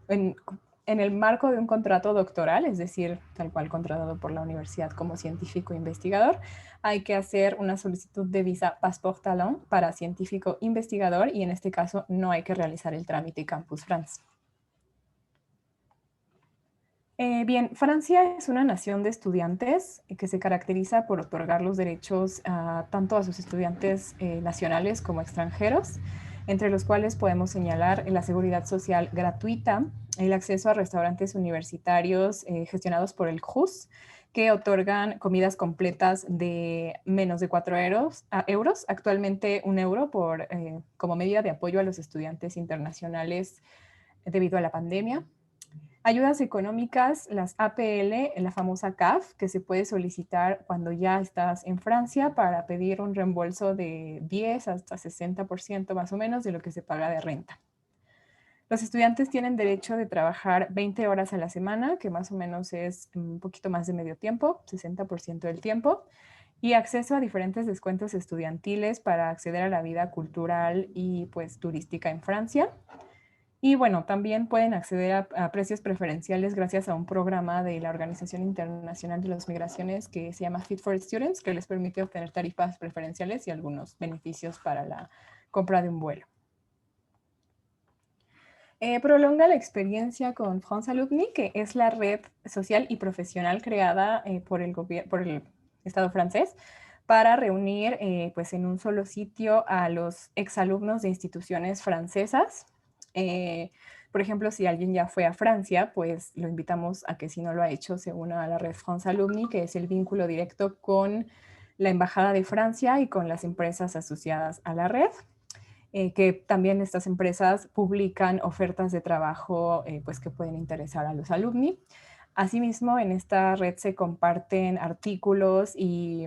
Speaker 2: en el marco de un contrato doctoral, es decir, tal cual contratado por la universidad como científico investigador, hay que hacer una solicitud de visa Passeport Talent para científico investigador, y en este caso no hay que realizar el trámite Campus France. Bien, Francia es una nación de estudiantes que se caracteriza por otorgar los derechos tanto a sus estudiantes nacionales como extranjeros, entre los cuales podemos señalar la seguridad social gratuita, el acceso a restaurantes universitarios gestionados por el CRUS, que otorgan comidas completas de menos de 4 euros, actualmente 1 euro como medida de apoyo a los estudiantes internacionales debido a la pandemia. Ayudas económicas, las APL, la famosa CAF, que se puede solicitar cuando ya estás en Francia para pedir un reembolso de 10 hasta 60% más o menos de lo que se paga de renta. Los estudiantes tienen derecho de trabajar 20 horas a la semana, que más o menos es un poquito más de medio tiempo, 60% del tiempo, y acceso a diferentes descuentos estudiantiles para acceder a la vida cultural y pues turística en Francia. Y bueno, también pueden acceder a precios preferenciales gracias a un programa de la Organización Internacional de las Migraciones que se llama Fit for Students, que les permite obtener tarifas preferenciales y algunos beneficios para la compra de un vuelo. Prolonga la experiencia con France Alumni, que es la red social y profesional creada por el Estado francés para reunir pues en un solo sitio a los exalumnos de instituciones francesas. Por ejemplo, si alguien ya fue a Francia, pues lo invitamos a que, si no lo ha hecho, se una a la red France Alumni, que es el vínculo directo con la Embajada de Francia y con las empresas asociadas a la red. Que también estas empresas publican ofertas de trabajo pues que pueden interesar a los alumni. Asimismo, en esta red se comparten artículos y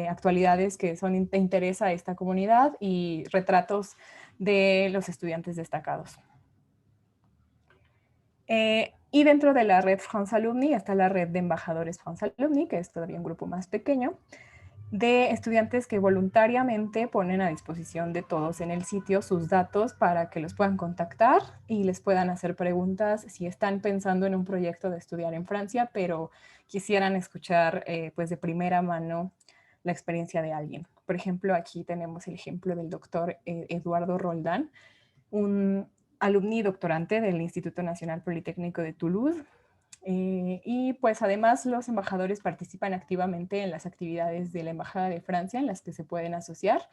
Speaker 2: actualidades que son de interés a esta comunidad y retratos de los estudiantes destacados. Y dentro de la red France Alumni está la red de embajadores France Alumni, que es todavía un grupo más pequeño, de estudiantes que voluntariamente ponen a disposición de todos en el sitio sus datos para que los puedan contactar y les puedan hacer preguntas si están pensando en un proyecto de estudiar en Francia, pero quisieran escuchar pues de primera mano la experiencia de alguien. Por ejemplo, aquí tenemos el ejemplo del doctor Eduardo Roldán, un alumni doctorante del Instituto Nacional Politécnico de Toulouse. Y pues además los embajadores participan activamente en las actividades de la Embajada de Francia en las que se pueden asociar,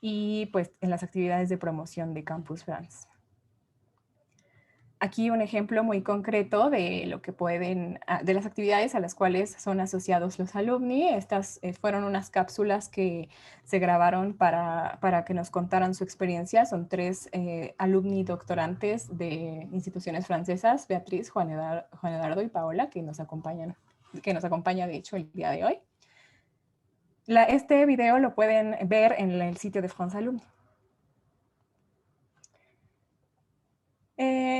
Speaker 2: y pues en las actividades de promoción de Campus France. Aquí un ejemplo muy concreto de lo que de las actividades a las cuales son asociados los alumni. Estas fueron unas cápsulas que se grabaron para que nos contaran su experiencia. Son 3 alumni doctorantes de instituciones francesas, Beatriz, Juan Eduardo y Paola, que nos acompaña de hecho el día de hoy. Este video lo pueden ver en el sitio de France Alumni.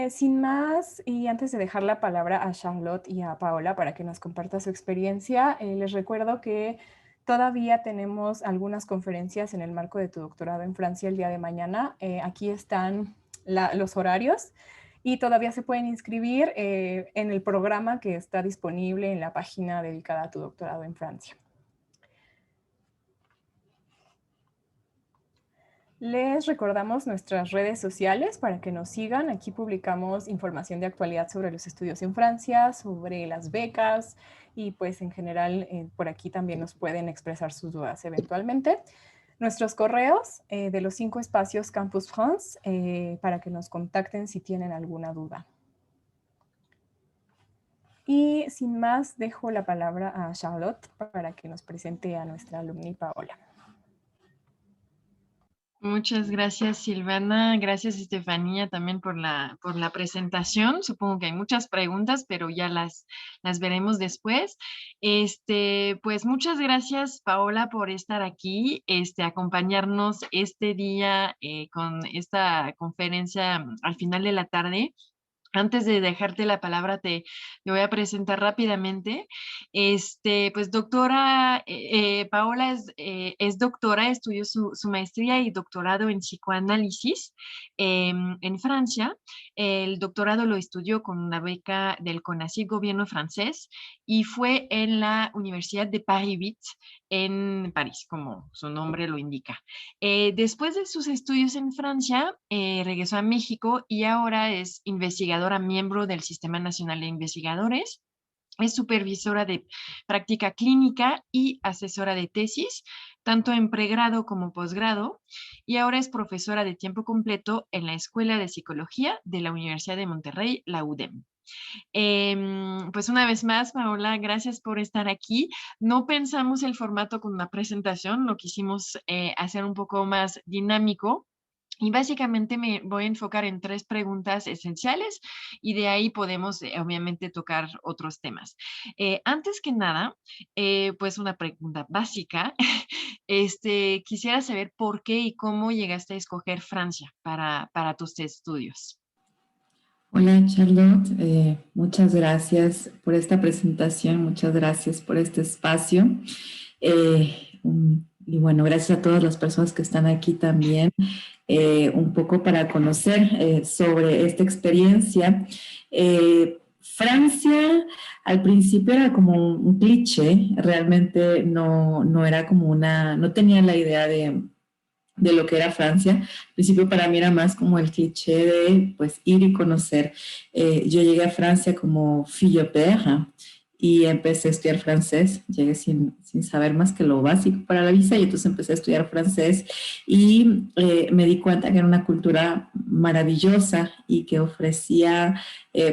Speaker 2: Sin más, y antes de dejar la palabra a Charlotte y a Paola para que nos comparta su experiencia, les recuerdo que todavía tenemos algunas conferencias en el marco de tu doctorado en Francia el día de mañana. Aquí están los horarios y todavía se pueden inscribir en el programa que está disponible en la página dedicada a tu doctorado en Francia. Les recordamos nuestras redes sociales para que nos sigan. Aquí publicamos información de actualidad sobre los estudios en Francia, sobre las becas y pues en general por aquí también nos pueden expresar sus dudas eventualmente. Nuestros correos de los 5 espacios Campus France para que nos contacten si tienen alguna duda. Y sin más, dejo la palabra a Charlotte para que nos presente a nuestra alumni Paola.
Speaker 3: Muchas gracias, Silvana. Gracias, Estefanía, también por la presentación. Supongo que hay muchas preguntas, pero ya las veremos después. Pues muchas gracias, Paola, por estar aquí, acompañarnos este día con esta conferencia al final de la tarde. Antes de dejarte la palabra, te voy a presentar rápidamente. Pues doctora, Paola es doctora, estudió su maestría y doctorado en psicoanálisis en Francia. El doctorado lo estudió con una beca del CONACYT, gobierno francés, y fue en la Universidad de Paris-8 en París, como su nombre lo indica. Después de sus estudios en Francia, regresó a México y ahora es investigadora miembro del Sistema Nacional de Investigadores. Es supervisora de práctica clínica y asesora de tesis, tanto en pregrado como posgrado, y ahora es profesora de tiempo completo en la Escuela de Psicología de la Universidad de Monterrey, la UDEM. Pues una vez más, Paola, gracias por estar aquí. No pensamos el formato con una presentación, lo quisimos hacer un poco más dinámico. Y básicamente me voy a enfocar en 3 preguntas esenciales y de ahí podemos obviamente tocar otros temas. Antes que nada, pues una pregunta básica. Quisiera saber por qué y cómo llegaste a escoger Francia para tus estudios.
Speaker 4: Hola Charlotte, muchas gracias por esta presentación, muchas gracias por este espacio. Y bueno, gracias a todas las personas que están aquí también, un poco para conocer sobre esta experiencia. Francia al principio era como un cliché, realmente no era como no tenía la idea de lo que era Francia. Al principio para mí era más como el cliché de pues ir y conocer. Yo llegué a Francia como fille au pair y empecé a estudiar francés. Llegué sin saber más que lo básico para la visa y entonces empecé a estudiar francés y me di cuenta que era una cultura maravillosa y que ofrecía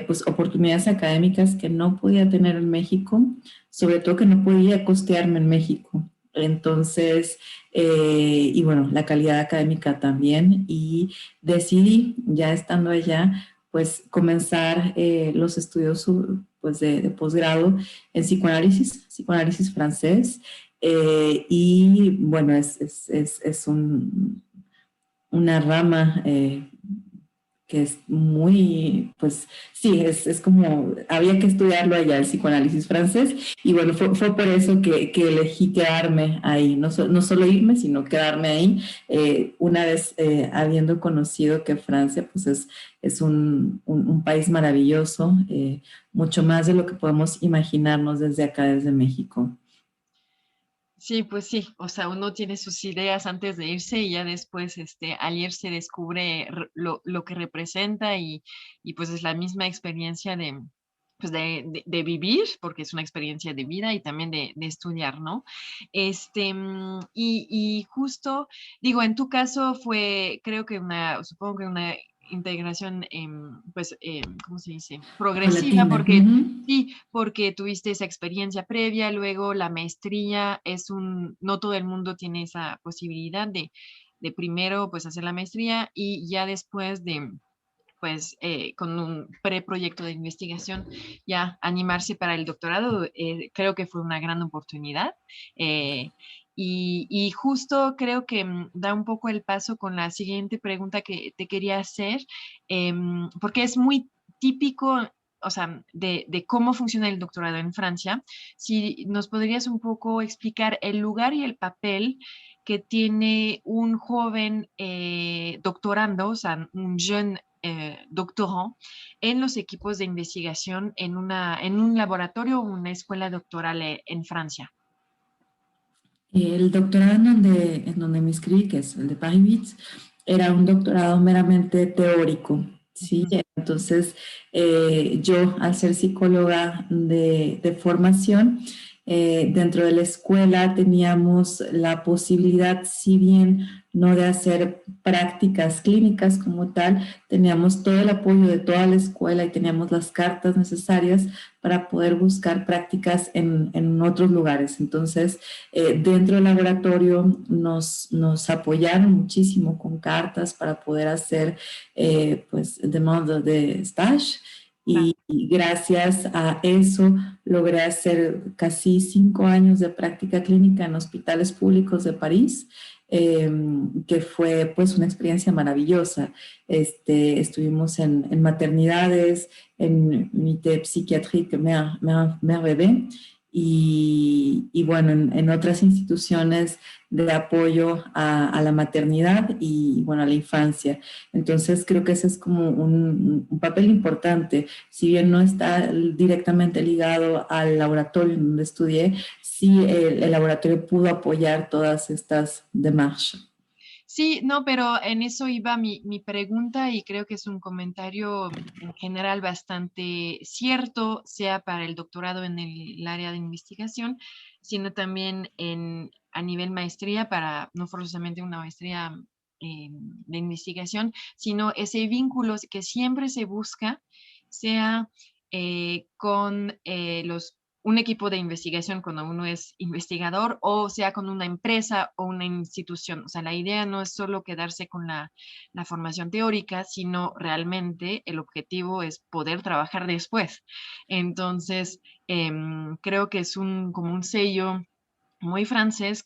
Speaker 4: pues oportunidades académicas que no podía tener en México, sobre todo que no podía costearme en México. Entonces, y bueno, la calidad académica también, y decidí, ya estando allá, pues comenzar los estudios pues, de posgrado en psicoanálisis francés, y bueno, es una rama que es muy, pues sí, es como, había que estudiarlo allá, el psicoanálisis francés, y bueno, fue por eso que elegí quedarme ahí, no solo irme, sino quedarme ahí, una vez habiendo conocido que Francia, pues es un país maravilloso, mucho más de lo que podemos imaginarnos desde acá, desde México.
Speaker 3: Sí, pues sí, o sea, uno tiene sus ideas antes de irse y ya después al irse descubre lo que representa y pues es la misma experiencia pues de vivir, porque es una experiencia de vida y también de estudiar, ¿no? Y justo, digo, en tu caso fue, creo que supongo que una integración, pues, ¿cómo se dice? Progresiva,
Speaker 4: Latina.
Speaker 3: porque sí, porque tuviste esa experiencia previa, luego la maestría no todo el mundo tiene esa posibilidad de primero, pues, hacer la maestría y ya después pues con un preproyecto de investigación, ya animarse para el doctorado, creo que fue una gran oportunidad. Y justo creo que da un poco el paso con la siguiente pregunta que te quería hacer, porque es muy típico, o sea, de cómo funciona el doctorado en Francia. Si nos podrías un poco explicar el lugar y el papel que tiene un joven doctorando, o sea, un jeune doctorant en los equipos de investigación en un laboratorio o una escuela doctoral en Francia.
Speaker 4: El doctorado en donde me inscribí, que es el de Paris 8, era un doctorado meramente teórico, ¿sí? Entonces, yo, al ser psicóloga de formación, dentro de la escuela teníamos la posibilidad, si bien no de hacer prácticas clínicas como tal, teníamos todo el apoyo de toda la escuela y teníamos las cartas necesarias para poder buscar prácticas en otros lugares. Entonces, dentro del laboratorio nos apoyaron muchísimo con cartas para poder hacer pues demanda de stage y gracias a eso logré hacer casi 5 años de práctica clínica en hospitales públicos de París, que fue pues una experiencia maravillosa. Estuvimos en maternidades, en unité psiquiátrica mère bébé, y bueno, en otras instituciones de apoyo a la maternidad y bueno, a la infancia. Entonces creo que ese es como un papel importante. Si bien no está directamente ligado al laboratorio en donde estudié, sí el laboratorio pudo apoyar todas estas démarches.
Speaker 3: Sí, no, pero en eso iba mi pregunta y creo que es un comentario en general bastante cierto, sea para el doctorado en el área de investigación, sino también a nivel maestría, para no forzosamente una maestría de investigación, sino ese vínculo que siempre se busca, sea con un equipo de investigación cuando uno es investigador, o sea con una empresa o una institución. O sea, la idea no es solo quedarse con la formación teórica, sino realmente el objetivo es poder trabajar después. Entonces, creo que es como un sello muy francés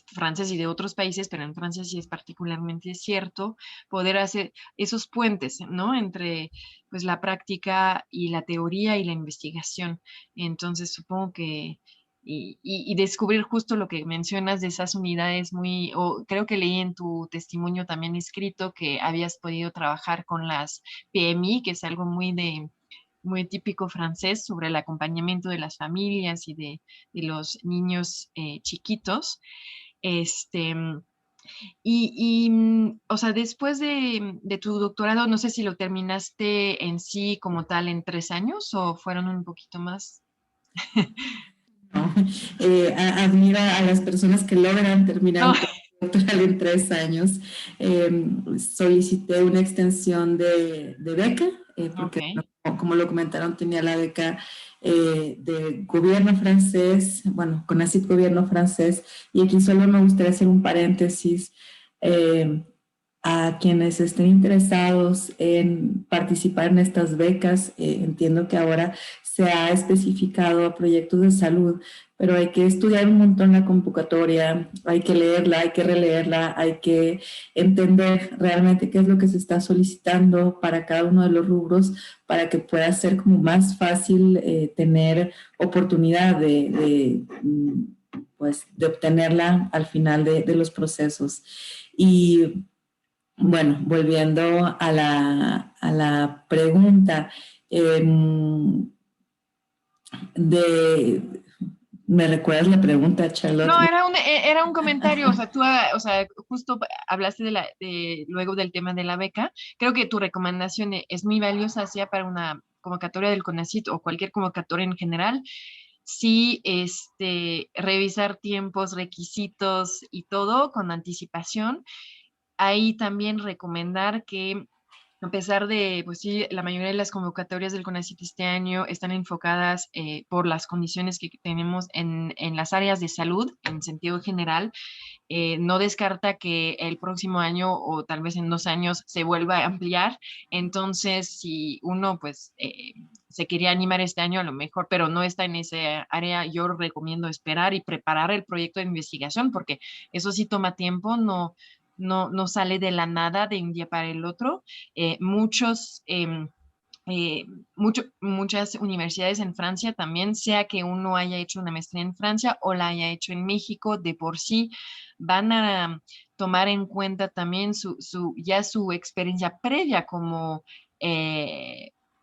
Speaker 3: francés y de otros países, pero en Francia sí es particularmente cierto, poder hacer esos puentes, ¿no? Entre pues la práctica y la teoría y la investigación. Entonces supongo que y descubrir justo lo que mencionas de esas unidades o creo que leí en tu testimonio también escrito que habías podido trabajar con las PMI, que es algo muy típico francés sobre el acompañamiento de las familias y de los niños chiquitos. Este, o sea, después de tu doctorado, no sé si lo terminaste en sí como tal en 3 años o fueron un poquito más.
Speaker 4: ¿No? Admiro a las personas que logran terminar un doctoral en 3 años. Solicité una extensión de beca, porque como lo comentaron, tenía la beca de gobierno francés, bueno, CONACYT gobierno francés, y aquí solo me gustaría hacer un paréntesis. A quienes estén interesados en participar en estas becas, entiendo que ahora se ha especificado a proyectos de salud, pero hay que estudiar un montón la convocatoria, hay que leerla, hay que releerla, hay que entender realmente qué es lo que se está solicitando para cada uno de los rubros para que pueda ser como más fácil tener oportunidad pues, de obtenerla al final de los procesos. Y bueno, volviendo a la pregunta, ¿me recuerdas la pregunta, Charlotte?
Speaker 3: No, era un comentario, o sea, o sea, justo hablaste luego del tema de la beca. Creo que tu recomendación es muy valiosa, sea para una convocatoria del CONACYT o cualquier convocatoria en general, sí revisar tiempos, requisitos y todo con anticipación. Ahí también recomendar que, a pesar de, pues sí, la mayoría de las convocatorias del CONACYT este año están enfocadas por las condiciones que tenemos en las áreas de salud en sentido general, no descarta que el próximo año o tal vez en 2 años se vuelva a ampliar. Entonces, si uno pues se quería animar este año a lo mejor, pero no está en esa área, yo recomiendo esperar y preparar el proyecto de investigación, porque eso sí toma tiempo, no sale de la nada de un día para el otro. Muchas universidades en Francia también, sea que uno haya hecho una maestría en Francia o la haya hecho en México, de por sí van a tomar en cuenta también su experiencia previa como,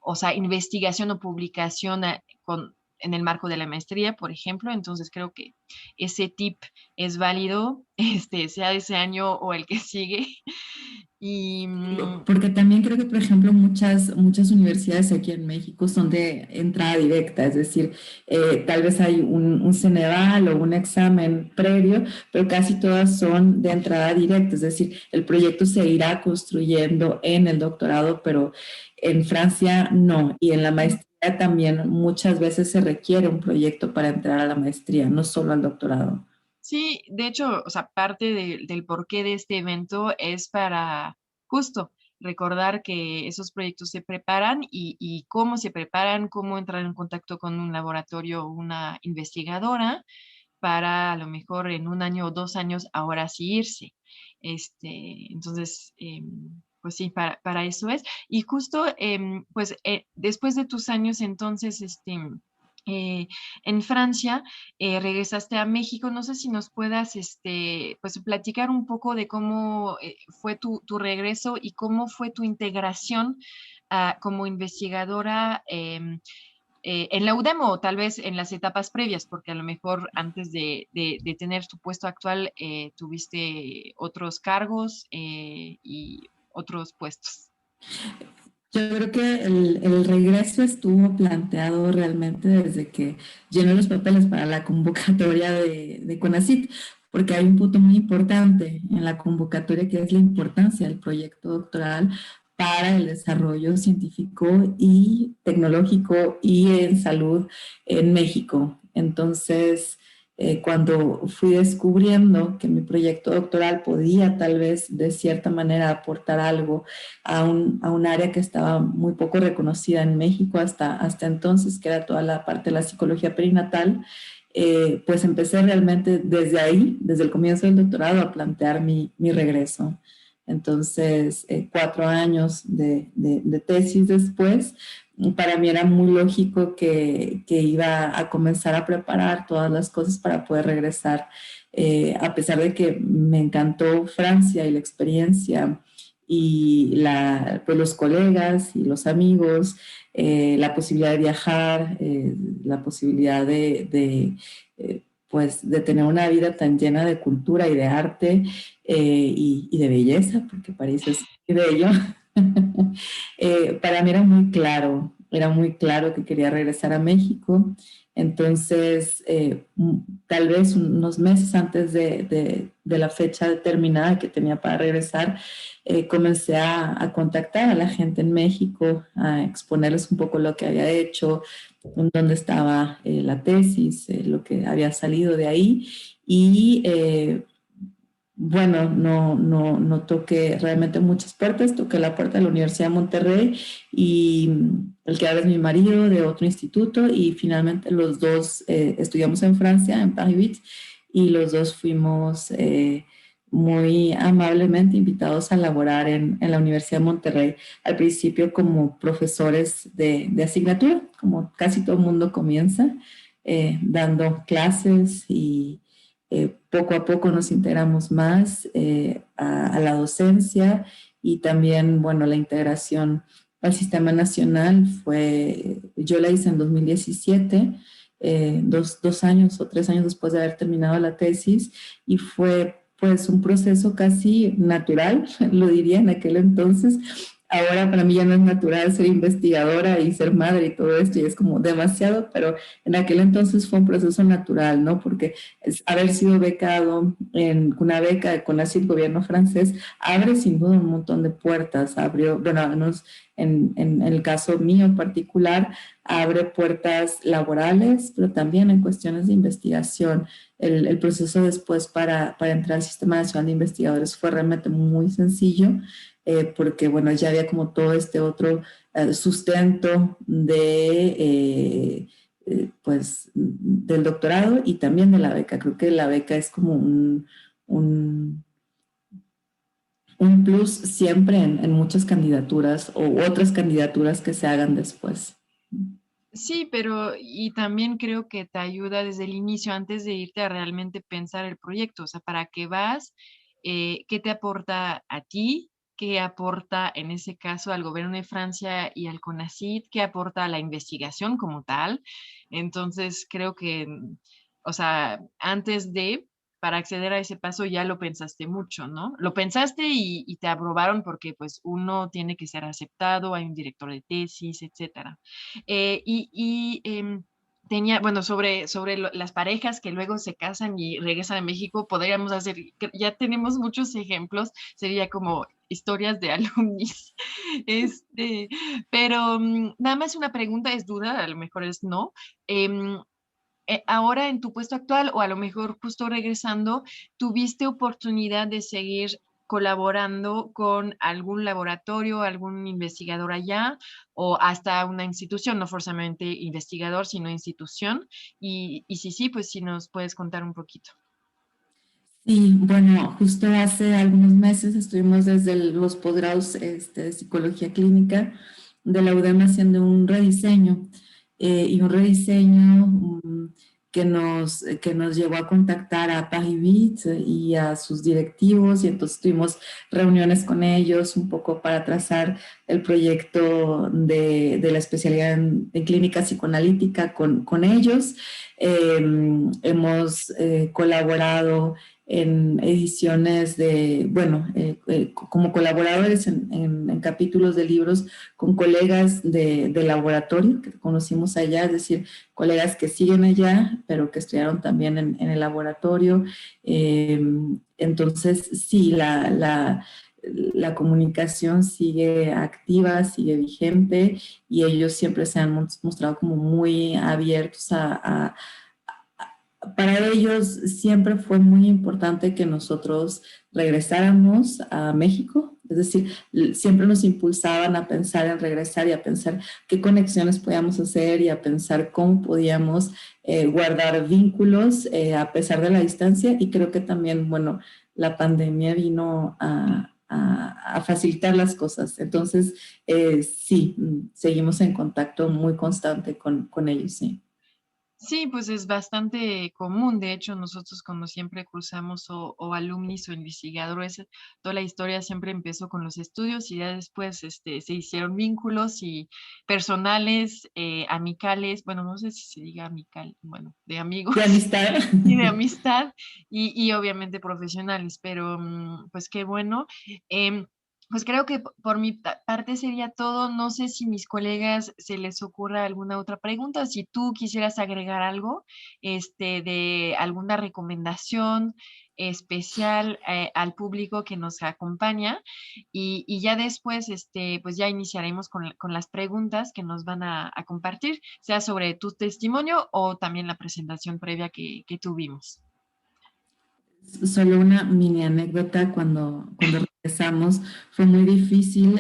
Speaker 3: o sea, investigación o publicación en el marco de la maestría, por ejemplo. Entonces creo que ese tip es válido, sea ese año o el que sigue. Y
Speaker 4: porque también creo que, por ejemplo, muchas universidades aquí en México son de entrada directa, es decir, tal vez hay un Ceneval o un examen previo, pero casi todas son de entrada directa, es decir, el proyecto se irá construyendo en el doctorado, pero en Francia no, y en la maestría también muchas veces se requiere un proyecto para entrar a la maestría, no solo al doctorado.
Speaker 3: Sí, de hecho, o sea, parte del porqué de este evento es para justo recordar que esos proyectos se preparan y cómo se preparan, cómo entrar en contacto con un laboratorio o una investigadora para a lo mejor en 1 año o 2 años ahora sí irse. Entonces, pues sí, para eso es. Y justo, pues después de tus años entonces, eh, en Francia, regresaste a México. No sé si nos puedas pues, platicar un poco de cómo fue tu regreso y cómo fue tu integración como investigadora en la UDEM o tal vez en las etapas previas, porque a lo mejor antes de tener tu puesto actual tuviste otros cargos y otros puestos.
Speaker 4: Yo creo que el regreso estuvo planteado realmente desde que llené los papeles para la convocatoria de CONACYT, porque hay un punto muy importante en la convocatoria que es la importancia del proyecto doctoral para el desarrollo científico y tecnológico y en salud en México. Entonces, cuando fui descubriendo que mi proyecto doctoral podía tal vez de cierta manera aportar algo a un área que estaba muy poco reconocida en México hasta entonces, que era toda la parte de la psicología perinatal, pues empecé realmente desde ahí, desde el comienzo del doctorado, a plantear mi regreso. Entonces, 4 años de tesis después, para mí era muy lógico que iba a comenzar a preparar todas las cosas para poder regresar, a pesar de que me encantó Francia y la experiencia y pues los colegas y los amigos, la posibilidad de viajar, la posibilidad pues de tener una vida tan llena de cultura y de arte y de belleza, porque París es muy bello. Para mí era muy claro que quería regresar a México. Entonces, tal vez unos meses antes de la fecha determinada que tenía para regresar, comencé a contactar a la gente en México, a exponerles un poco lo que había hecho, dónde estaba la tesis, lo que había salido de ahí. Y bueno, no toqué realmente muchas puertas, toqué la puerta de la Universidad de Monterrey y el que ahora es mi marido de otro instituto, y finalmente los dos estudiamos en Francia, en Paris 8, y los dos fuimos muy amablemente invitados a laborar en la Universidad de Monterrey, al principio como profesores de asignatura, como casi todo el mundo comienza, dando clases y poco a poco nos integramos más a la docencia, y también, bueno, la integración al sistema nacional yo la hice en 2017, 2 años o 3 años después de haber terminado la tesis, y fue pues un proceso casi natural, lo diría en aquel entonces, ahora para mí ya no es natural ser investigadora y ser madre y todo esto, y es como demasiado, pero en aquel entonces fue un proceso natural, ¿no? Porque haber sido becado en una beca de CONACYT, gobierno francés, abre sin duda un montón de puertas, abrió, bueno, al menos en el caso mío en particular, abre puertas laborales, pero también en cuestiones de investigación. El proceso después para entrar al Sistema Nacional de Investigadores fue realmente muy sencillo, porque bueno, ya había como todo este otro sustento de, pues, del doctorado y también de la beca. Creo que la beca es como un, un plus siempre en muchas candidaturas o otras candidaturas que se hagan después.
Speaker 3: Sí, pero y también creo que te ayuda desde el inicio, antes de irte a realmente pensar el proyecto, o sea, para qué vas, qué te aporta a ti, qué aporta en ese caso al gobierno de Francia y al CONACYT, qué aporta a la investigación como tal. Entonces, creo que, o sea, antes de, para acceder a ese paso ya lo pensaste mucho, ¿no? Lo pensaste y te aprobaron porque pues uno tiene que ser aceptado, hay un director de tesis, etcétera. Tenía, bueno, sobre las parejas que luego se casan y regresan a México, podríamos hacer, ya tenemos muchos ejemplos, sería como historias de alumnis. Este, pero nada más una pregunta, es duda, a lo mejor es no. Ahora en tu puesto actual o a lo mejor justo regresando, ¿tuviste oportunidad de seguir colaborando con algún laboratorio, algún investigador allá o hasta una institución, no forzosamente investigador, sino institución? Y si sí, pues si nos puedes contar un poquito.
Speaker 4: Sí, bueno, justo hace algunos meses estuvimos desde los posgrados de psicología clínica de la UDEM haciendo un rediseño y un rediseño que nos llevó a contactar a Paris y a sus directivos, y entonces tuvimos reuniones con ellos un poco para trazar el proyecto de la especialidad en clínica psicoanalítica con ellos. Hemos colaborado en ediciones de, bueno, como colaboradores en capítulos de libros con colegas de laboratorio que conocimos allá, es decir, colegas que siguen allá, pero que estudiaron también en el laboratorio. Entonces, sí, la comunicación sigue activa, sigue vigente, y ellos siempre se han mostrado como muy abiertos para ellos siempre fue muy importante que nosotros regresáramos a México, es decir, siempre nos impulsaban a pensar en regresar y a pensar qué conexiones podíamos hacer y a pensar cómo podíamos guardar vínculos a pesar de la distancia, y creo que también, bueno, la pandemia vino a facilitar las cosas. Entonces, sí, seguimos en contacto muy constante con ellos, sí.
Speaker 3: Sí, pues es bastante común. De hecho, nosotros cuando siempre cruzamos o alumnis o investigadores, toda la historia siempre empezó con los estudios y ya después se hicieron vínculos y personales, amicales, bueno, no sé si se diga amical, bueno, de amigos.
Speaker 4: De amistad.
Speaker 3: Y de amistad y obviamente profesionales, pero pues qué bueno. Pues creo que por mi parte sería todo. No sé si mis colegas se les ocurra alguna otra pregunta. Si tú quisieras agregar algo, de alguna recomendación especial al público que nos acompaña y ya después, pues ya iniciaremos con las preguntas que nos van a compartir, sea sobre tu testimonio o también la presentación previa que tuvimos.
Speaker 4: Solo una mini anécdota, cuando regresamos fue muy difícil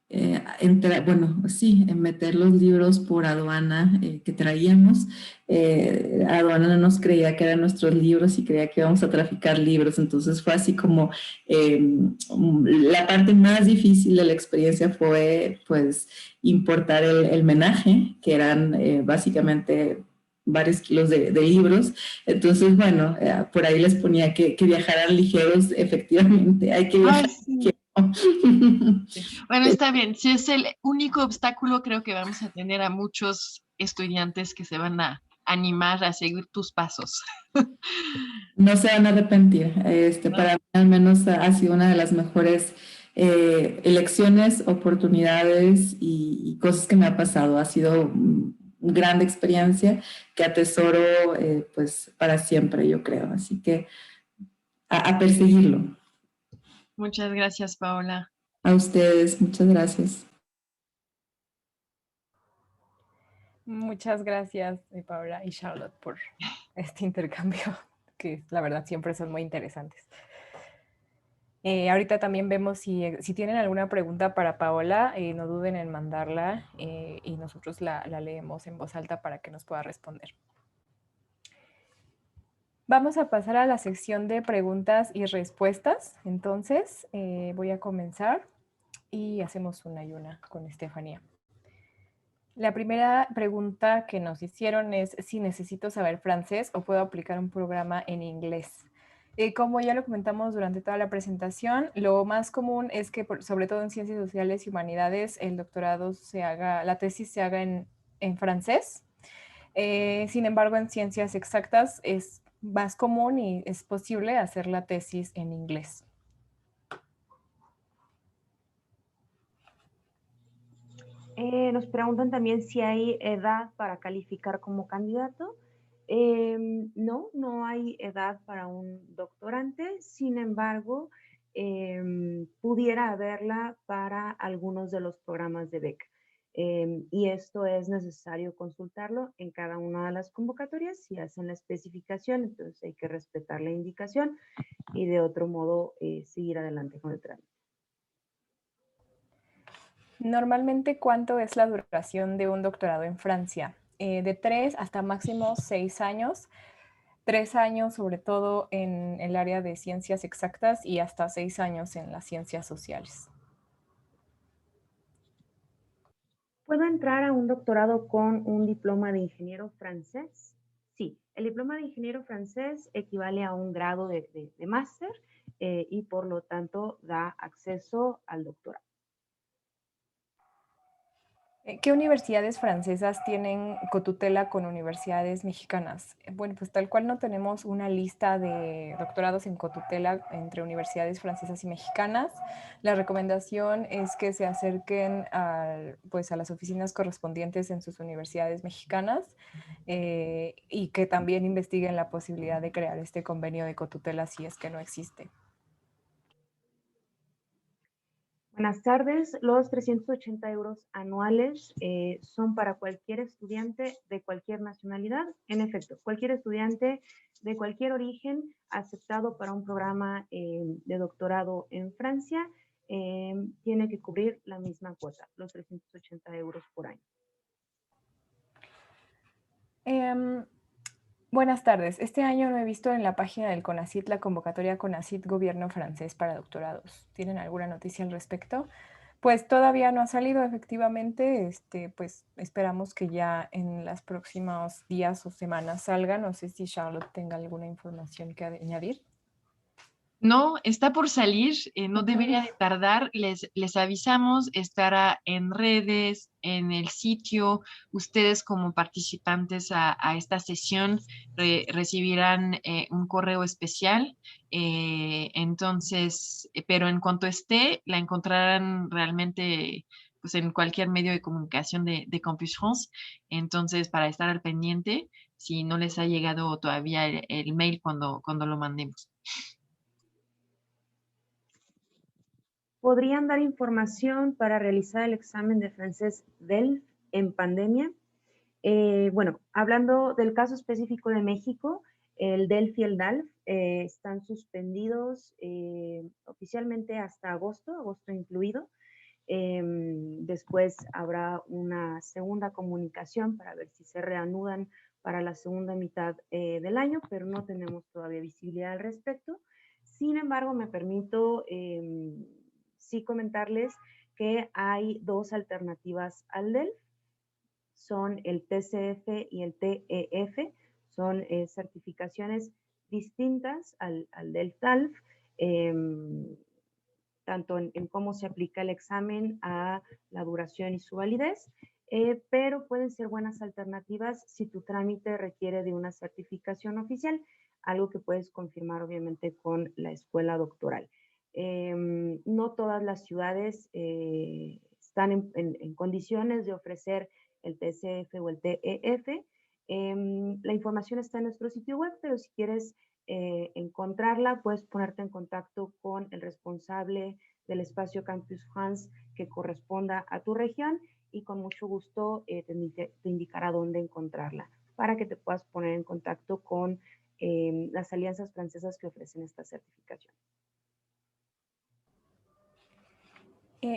Speaker 4: entrar, bueno, sí, meter los libros por aduana que traíamos. Aduana no nos creía que eran nuestros libros y creía que íbamos a traficar libros, entonces fue así como la parte más difícil de la experiencia fue pues importar el menaje, que eran básicamente varios kilos de libros. Entonces, bueno, por ahí les ponía que viajaran ligeros, efectivamente, hay que viajar ligero.
Speaker 3: Bueno, está bien. Si es el único obstáculo, creo que vamos a tener a muchos estudiantes que se van a animar a seguir tus pasos.
Speaker 4: No se van a arrepentir. Para mí al menos ha sido una de las mejores elecciones, oportunidades y cosas que me ha pasado. Ha sido una gran experiencia que atesoro pues para siempre, yo creo. Así que a perseguirlo.
Speaker 3: Muchas gracias, Paola.
Speaker 4: A ustedes, muchas gracias.
Speaker 2: Muchas gracias, Paola y Charlotte, por este intercambio, que la verdad siempre son muy interesantes. Ahorita también vemos si tienen alguna pregunta para Paola, no duden en mandarla y nosotros la leemos en voz alta para que nos pueda responder. Vamos a pasar a la sección de preguntas y respuestas. Entonces, voy a comenzar y hacemos una y una con Estefanía. La primera pregunta que nos hicieron es si necesito saber francés o puedo aplicar un programa en inglés. Como ya lo comentamos durante toda la presentación, lo más común es que, sobre todo en ciencias sociales y humanidades, el doctorado la tesis se haga en francés. Sin embargo, en ciencias exactas es más común y es posible hacer la tesis en inglés.
Speaker 1: Nos preguntan también si hay edad para calificar como candidato. No, no hay edad para un doctorante, sin embargo, pudiera haberla para algunos de los programas de beca. Y esto es necesario consultarlo en cada una de las convocatorias si hacen la especificación, entonces hay que respetar la indicación y de otro modo seguir adelante con el trámite.
Speaker 2: Normalmente, ¿cuánto es la duración de un doctorado en Francia? De 3 hasta máximo 6 años. 3 años sobre todo en el área de ciencias exactas y hasta 6 años en las ciencias sociales.
Speaker 1: ¿Puedo entrar a un doctorado con un diploma de ingeniero francés? Sí, el diploma de ingeniero francés equivale a un grado de máster y por lo tanto da acceso al doctorado.
Speaker 2: ¿Qué universidades francesas tienen cotutela con universidades mexicanas? Bueno, pues tal cual no tenemos una lista de doctorados en cotutela entre universidades francesas y mexicanas. La recomendación es que se acerquen pues a las oficinas correspondientes en sus universidades mexicanas y que también investiguen la posibilidad de crear este convenio de cotutela si es que no existe.
Speaker 1: Buenas tardes. Los 380 euros anuales son para cualquier estudiante de cualquier nacionalidad. En efecto, cualquier estudiante de cualquier origen aceptado para un programa de doctorado en Francia tiene que cubrir la misma cuota, los 380 euros por año.
Speaker 2: Buenas tardes. Este año no he visto en la página del CONACYT la convocatoria CONACYT Gobierno Francés para doctorados. ¿Tienen alguna noticia al respecto? Pues todavía no ha salido, efectivamente. Pues esperamos que ya en los próximos días o semanas salga. No sé si Charlotte tenga alguna información que añadir.
Speaker 3: No, está por salir, no debería de tardar, les avisamos, estará en redes, en el sitio, ustedes como participantes a esta sesión recibirán un correo especial, entonces, pero en cuanto esté, la encontrarán realmente pues, en cualquier medio de comunicación de Campus France, entonces para estar al pendiente, si no les ha llegado todavía el mail cuando lo mandemos.
Speaker 1: ¿Podrían dar información para realizar el examen de francés DELF en pandemia? Bueno, hablando del caso específico de México, el DELF y el DALF están suspendidos oficialmente hasta agosto incluido. Después habrá una segunda comunicación para ver si se reanudan para la segunda mitad del año, pero no tenemos todavía visibilidad al respecto. Sin embargo, me permito sí comentarles que hay dos alternativas al DELF. Son el TCF y el TEF, son certificaciones distintas al DELF-TALF, tanto en cómo se aplica el examen, a la duración y su validez, pero pueden ser buenas alternativas si tu trámite requiere de una certificación oficial, algo que puedes confirmar obviamente con la escuela doctoral. No todas las ciudades están en condiciones de ofrecer el TCF o el TEF. La información está en nuestro sitio web, pero si quieres encontrarla, puedes ponerte en contacto con el responsable del espacio Campus France que corresponda a tu región y con mucho gusto te indicará dónde encontrarla para que te puedas poner en contacto con las alianzas francesas que ofrecen esta certificación.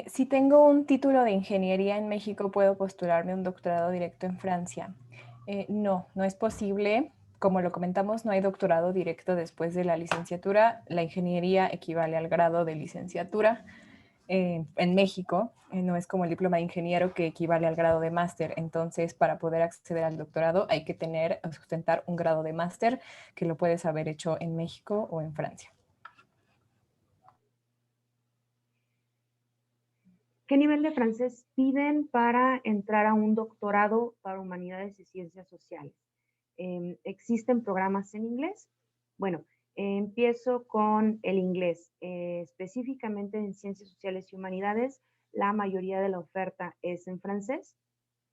Speaker 2: Si tengo un título de ingeniería en México, ¿puedo postularme un doctorado directo en Francia? No, no es posible. Como lo comentamos, no hay doctorado directo después de la licenciatura. La ingeniería equivale al grado de licenciatura en México. No es como el diploma de ingeniero que equivale al grado de máster. Entonces, para poder acceder al doctorado hay que sustentar un grado de máster que lo puedes haber hecho en México o en Francia.
Speaker 1: ¿Qué nivel de francés piden para entrar a un doctorado para humanidades y ciencias sociales? ¿Existen programas en inglés? Bueno, empiezo con el inglés. Específicamente en ciencias sociales y humanidades, la mayoría de la oferta es en francés.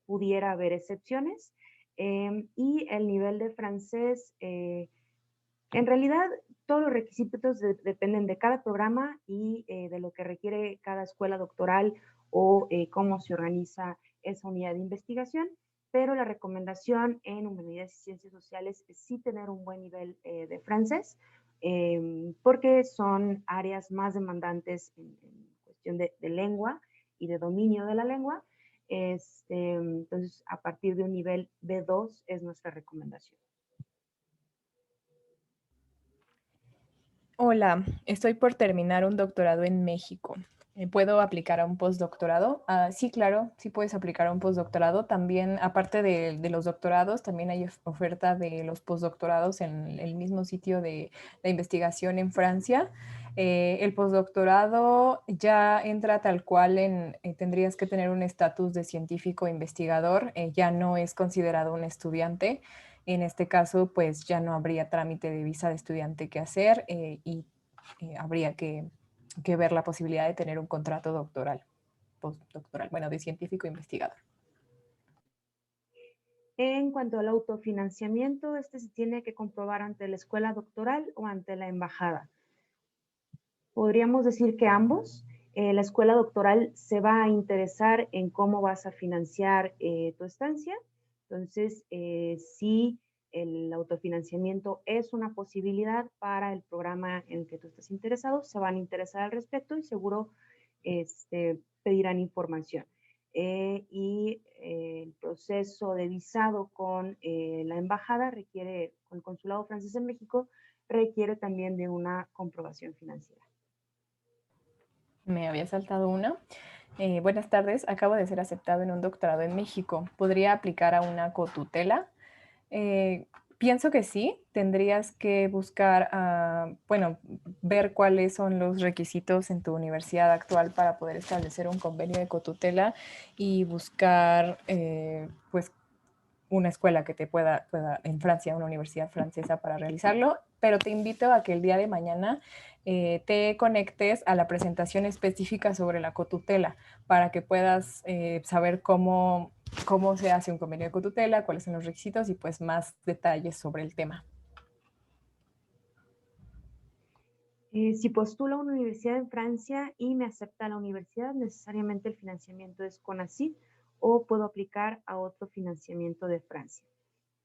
Speaker 1: Pudiera haber excepciones. Y el nivel de francés, en realidad, todos los requisitos dependen de cada programa y de lo que requiere cada escuela doctoral o cómo se organiza esa unidad de investigación, pero la recomendación en humanidades y ciencias sociales es sí tener un buen nivel de francés, porque son áreas más demandantes en cuestión de lengua y de dominio de la lengua. Entonces, a partir de un nivel B2 es nuestra recomendación.
Speaker 2: Hola, estoy por terminar un doctorado en México. ¿Puedo aplicar a un postdoctorado? Sí, claro, sí puedes aplicar a un postdoctorado. También, aparte de los doctorados, también hay oferta de los postdoctorados en el mismo sitio de la investigación en Francia. El postdoctorado ya entra tal cual tendrías que tener un estatus de científico investigador, ya no es considerado un estudiante. En este caso, pues ya no habría trámite de visa de estudiante que hacer y habría que ver la posibilidad de tener un contrato doctoral, postdoctoral, bueno, de científico investigador.
Speaker 1: En cuanto al autofinanciamiento, este se tiene que comprobar ante la escuela doctoral o ante la embajada. Podríamos decir que ambos. La escuela doctoral se va a interesar en cómo vas a financiar tu estancia. Entonces, si el autofinanciamiento es una posibilidad para el programa en el que tú estás interesado, se van a interesar al respecto y seguro pedirán información. Y el proceso de visado con la embajada requiere, con el consulado francés en México, requiere también de una comprobación financiera.
Speaker 2: Me había saltado una. Buenas tardes, acabo de ser aceptado en un doctorado en México. ¿Podría aplicar a una cotutela? Pienso que sí, tendrías que buscar, bueno, ver cuáles son los requisitos en tu universidad actual para poder establecer un convenio de cotutela y buscar, pues, una escuela que te pueda en Francia, una universidad francesa para realizarlo, pero te invito a que el día de mañana te conectes a la presentación específica sobre la cotutela para que puedas saber cómo se hace un convenio de cotutela, cuáles son los requisitos y pues más detalles sobre el tema.
Speaker 1: Si postulo a una universidad en Francia y me acepta la universidad, necesariamente el financiamiento es CONACYT o puedo aplicar a otro financiamiento de Francia.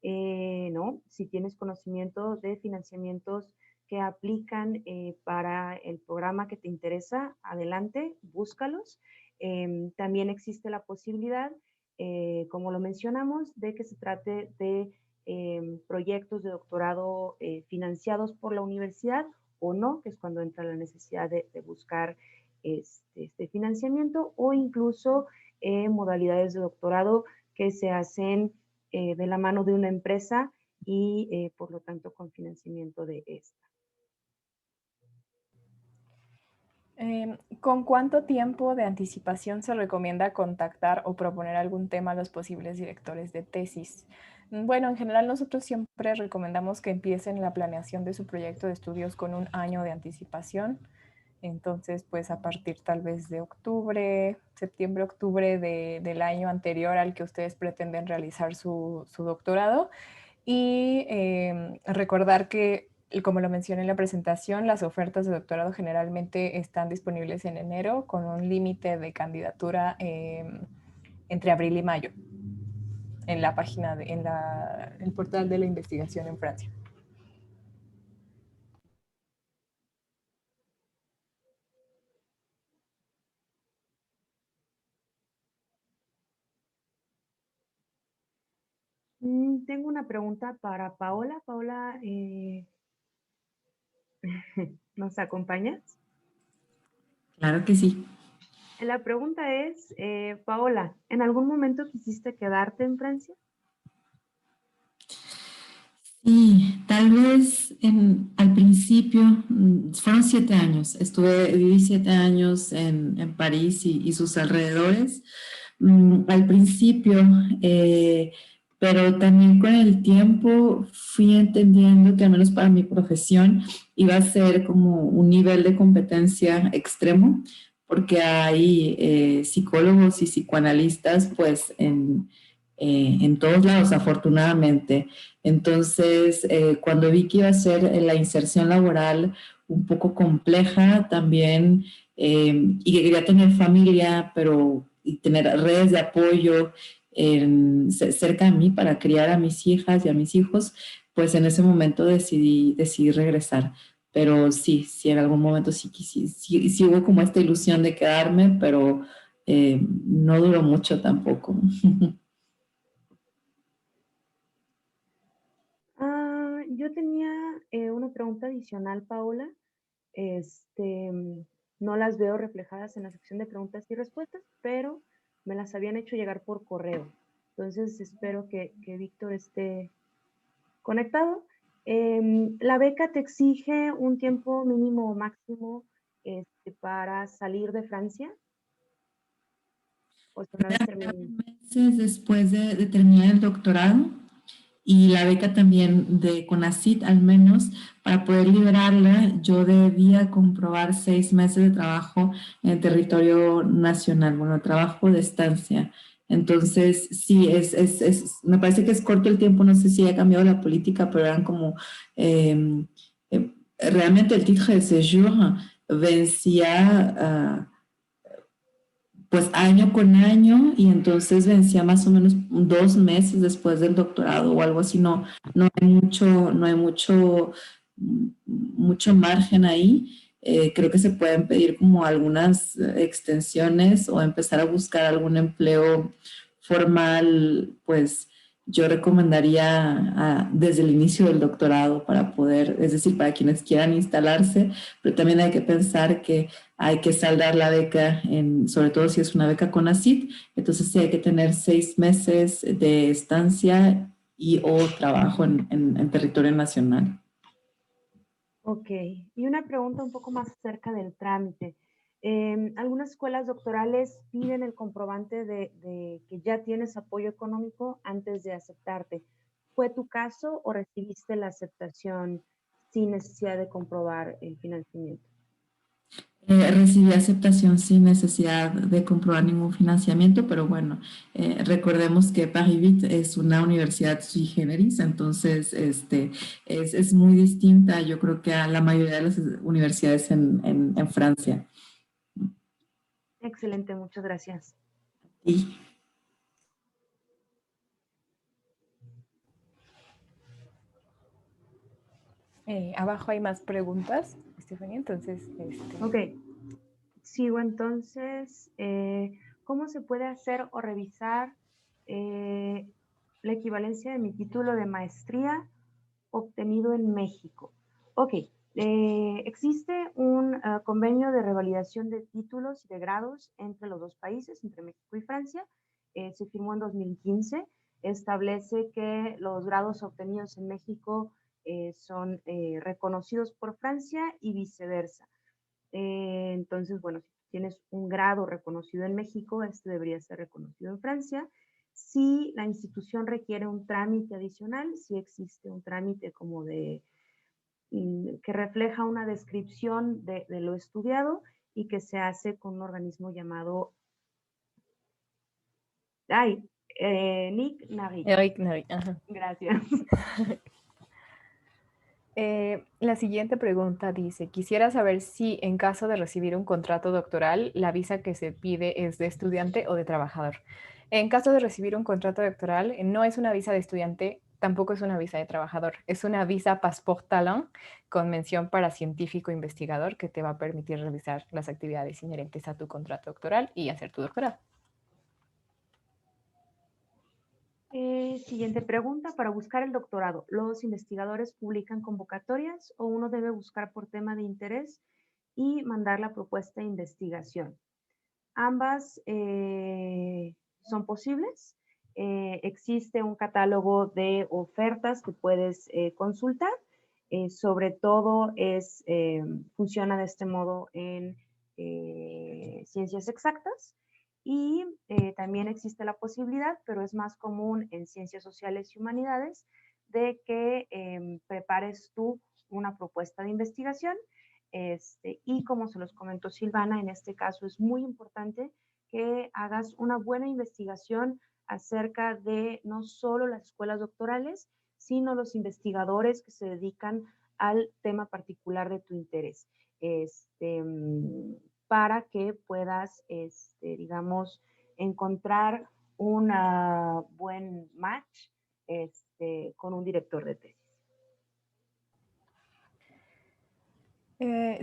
Speaker 1: No, si tienes conocimiento de financiamientos que aplican para el programa que te interesa, adelante, búscalos. También existe la posibilidad, como lo mencionamos, de que se trate de proyectos de doctorado financiados por la universidad o no, que es cuando entra la necesidad de buscar este financiamiento, o incluso modalidades de doctorado que se hacen de la mano de una empresa y por lo tanto con financiamiento de esta.
Speaker 2: ¿Con cuánto tiempo de anticipación se recomienda contactar o proponer algún tema a los posibles directores de tesis? Bueno, en general nosotros siempre recomendamos que empiecen la planeación de su proyecto de estudios con un año de anticipación. Entonces, pues a partir tal vez de octubre, septiembre, octubre del año anterior al que ustedes pretenden realizar su doctorado. Y recordar que, como lo mencioné en la presentación, las ofertas de doctorado generalmente están disponibles en enero con un límite de candidatura entre abril y mayo en la página, el portal de la investigación en Francia.
Speaker 1: Tengo una pregunta para Paola. Paola, ¿nos acompañas?
Speaker 4: Claro que sí.
Speaker 1: La pregunta es, Paola, ¿en algún momento quisiste quedarte en Francia?
Speaker 4: Sí, tal vez al principio, fueron 7 años, viví 7 años en París y sus alrededores. Al principio, pero también con el tiempo fui entendiendo que al menos para mi profesión iba a ser como un nivel de competencia extremo, porque hay psicólogos y psicoanalistas pues en todos lados, afortunadamente. Entonces, cuando vi que iba a ser la inserción laboral un poco compleja también, y que quería tener familia, pero y tener redes de apoyo cerca de mí para criar a mis hijas y a mis hijos, pues en ese momento decidí regresar. Pero sí, en algún momento sí hubo como esta ilusión de quedarme, pero no duró mucho tampoco.
Speaker 1: Yo tenía una pregunta adicional, Paola. No las veo reflejadas en la sección de preguntas y respuestas, pero me las habían hecho llegar por correo. Entonces espero que Víctor esté conectado. La beca te exige un tiempo mínimo o máximo para salir de Francia. O sea, una vez terminado.
Speaker 4: Meses después de terminar el doctorado, y la beca también de CONACYT, al menos para poder liberarla, yo debía comprobar 6 meses de trabajo en el territorio nacional, bueno, trabajo de estancia. Entonces, sí, me parece que es corto el tiempo, no sé si ha cambiado la política, pero eran como, realmente el titre de séjour vencía pues año con año, y entonces vencía más o menos 2 meses después del doctorado o algo así. No hay mucho margen ahí. Creo que se pueden pedir como algunas extensiones o empezar a buscar algún empleo formal. Pues yo recomendaría desde el inicio del doctorado para poder, es decir, para quienes quieran instalarse, pero también hay que pensar que hay que saldar la beca, sobre todo si es una beca CONACYT, entonces sí hay que tener 6 meses de estancia o trabajo en territorio nacional.
Speaker 1: Ok, y una pregunta un poco más acerca del trámite. Algunas escuelas doctorales piden el comprobante de que ya tienes apoyo económico antes de aceptarte. ¿Fue tu caso o recibiste la aceptación sin necesidad de comprobar el financiamiento?
Speaker 4: Recibí aceptación sin necesidad de comprobar ningún financiamiento, pero bueno, recordemos que Paris es una universidad sui generis, entonces es muy distinta, yo creo que a la mayoría de las universidades en Francia.
Speaker 1: Excelente, muchas gracias.
Speaker 4: Y
Speaker 2: Abajo hay más preguntas, Estefanía, entonces...
Speaker 1: Ok, sigo entonces. ¿Cómo se puede hacer o revisar la equivalencia de mi título de maestría obtenido en México? Ok, existe un convenio de revalidación de títulos y de grados entre los dos países, entre México y Francia. Se firmó en 2015. Establece que los grados obtenidos en México son reconocidos por Francia y viceversa. Entonces, bueno, si tienes un grado reconocido en México, este debería ser reconocido en Francia. Si la institución requiere un trámite adicional, si existe un trámite como de que refleja una descripción de lo estudiado y que se hace con un organismo llamado Nick Nari.
Speaker 2: Eric Nari, ajá.
Speaker 1: Gracias.
Speaker 2: La siguiente pregunta dice, quisiera saber si en caso de recibir un contrato doctoral, la visa que se pide es de estudiante o de trabajador. En caso de recibir un contrato doctoral, no es una visa de estudiante, tampoco es una visa de trabajador, es una visa Passeport Talent con mención para científico investigador que te va a permitir realizar las actividades inherentes a tu contrato doctoral y hacer tu doctorado.
Speaker 1: Siguiente pregunta. Para buscar el doctorado, ¿los investigadores publican convocatorias o uno debe buscar por tema de interés y mandar la propuesta de investigación? Ambas son posibles. Existe un catálogo de ofertas que puedes consultar. Sobre todo funciona de este modo en ciencias exactas. Y también existe la posibilidad, pero es más común en ciencias sociales y humanidades, de que prepares tú una propuesta de investigación. Y como se los comentó Silvana, en este caso es muy importante que hagas una buena investigación acerca de no solo las escuelas doctorales, sino los investigadores que se dedican al tema particular de tu interés. Para que puedas, digamos, encontrar un buen match con un director de tesis.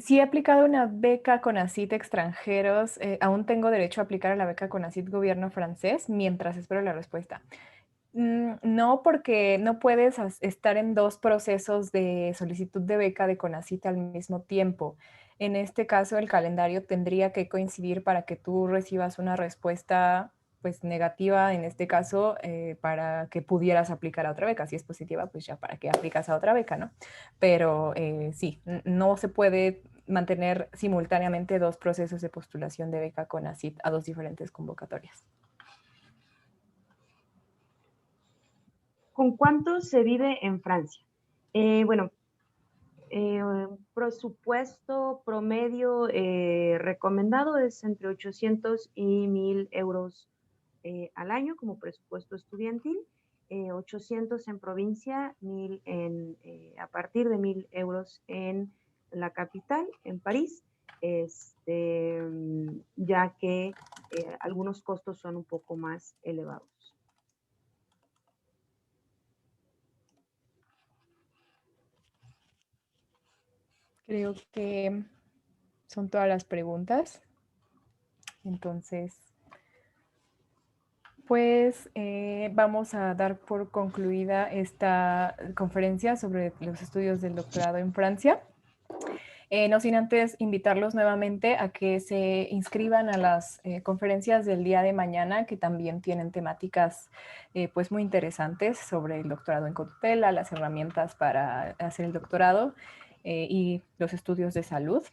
Speaker 2: Sí he aplicado una beca CONACYT extranjeros. Aún tengo derecho a aplicar a la beca CONACYT gobierno francés mientras espero la respuesta. No, porque no puedes estar en dos procesos de solicitud de beca de CONACYT al mismo tiempo. En este caso, el calendario tendría que coincidir para que tú recibas una respuesta pues negativa, en este caso, para que pudieras aplicar a otra beca. Si es positiva, pues ya para que aplicas a otra beca, ¿no? Pero sí, no se puede mantener simultáneamente dos procesos de postulación de beca CONACYT a dos diferentes convocatorias.
Speaker 1: ¿Con cuánto se vive en Francia? Bueno, presupuesto promedio recomendado es entre 800 y 1,000 euros al año como presupuesto estudiantil, 800 en provincia, 1,000 a partir de 1,000 euros en la capital, en París, ya que algunos costos son un poco más elevados.
Speaker 2: Creo que son todas las preguntas. Entonces, pues vamos a dar por concluida esta conferencia sobre los estudios del doctorado en Francia. No sin antes invitarlos nuevamente a que se inscriban a las conferencias del día de mañana, que también tienen temáticas pues muy interesantes sobre el doctorado en cotutela, las herramientas para hacer el doctorado y los estudios de salud.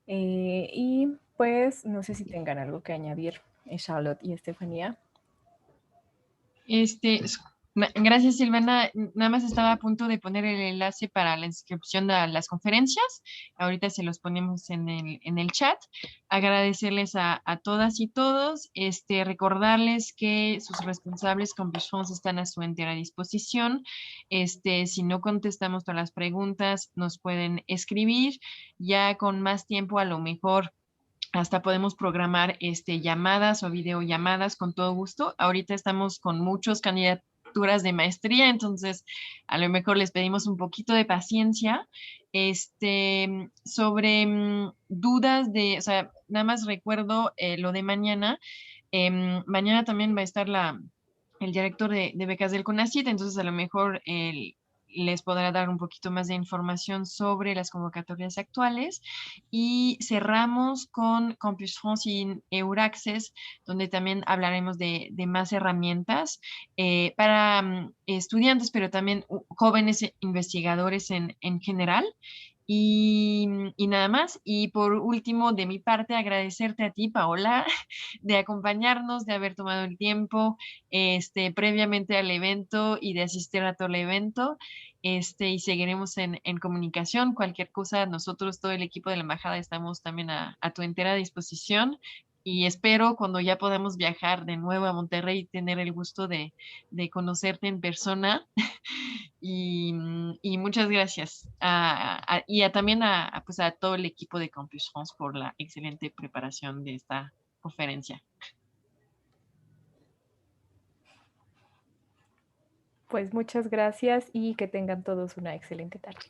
Speaker 2: Y pues no sé si tengan algo que añadir, Charlotte y Estefanía.
Speaker 3: Gracias, Silvana. Nada más estaba a punto de poner el enlace para la inscripción a las conferencias. Ahorita se los ponemos en el chat. Agradecerles a todas y todos. Recordarles que sus responsables con Fonds están a su entera disposición. Si no contestamos todas las preguntas, nos pueden escribir. Ya con más tiempo, a lo mejor hasta podemos programar llamadas o videollamadas con todo gusto. Ahorita estamos con muchos candidaturas de maestría, entonces a lo mejor les pedimos un poquito de paciencia. Sobre dudas o sea, nada más recuerdo lo de mañana. Mañana también va a estar el director de becas del CONACYT, entonces a lo mejor les podrá dar un poquito más de información sobre las convocatorias actuales. Y cerramos con Campus France y Euraccess, donde también hablaremos de más herramientas para estudiantes, pero también jóvenes investigadores en general. Y nada más. Y por último, de mi parte, agradecerte a ti, Paola, de acompañarnos, de haber tomado el tiempo previamente al evento y de asistir a todo el evento. Y seguiremos en comunicación. Cualquier cosa, nosotros, todo el equipo de la embajada, estamos también a tu entera disposición. Y espero cuando ya podamos viajar de nuevo a Monterrey, tener el gusto de conocerte en persona. Y muchas gracias. También pues a todo el equipo de Campus France por la excelente preparación de esta conferencia.
Speaker 2: Pues muchas gracias y que tengan todos una excelente tarde.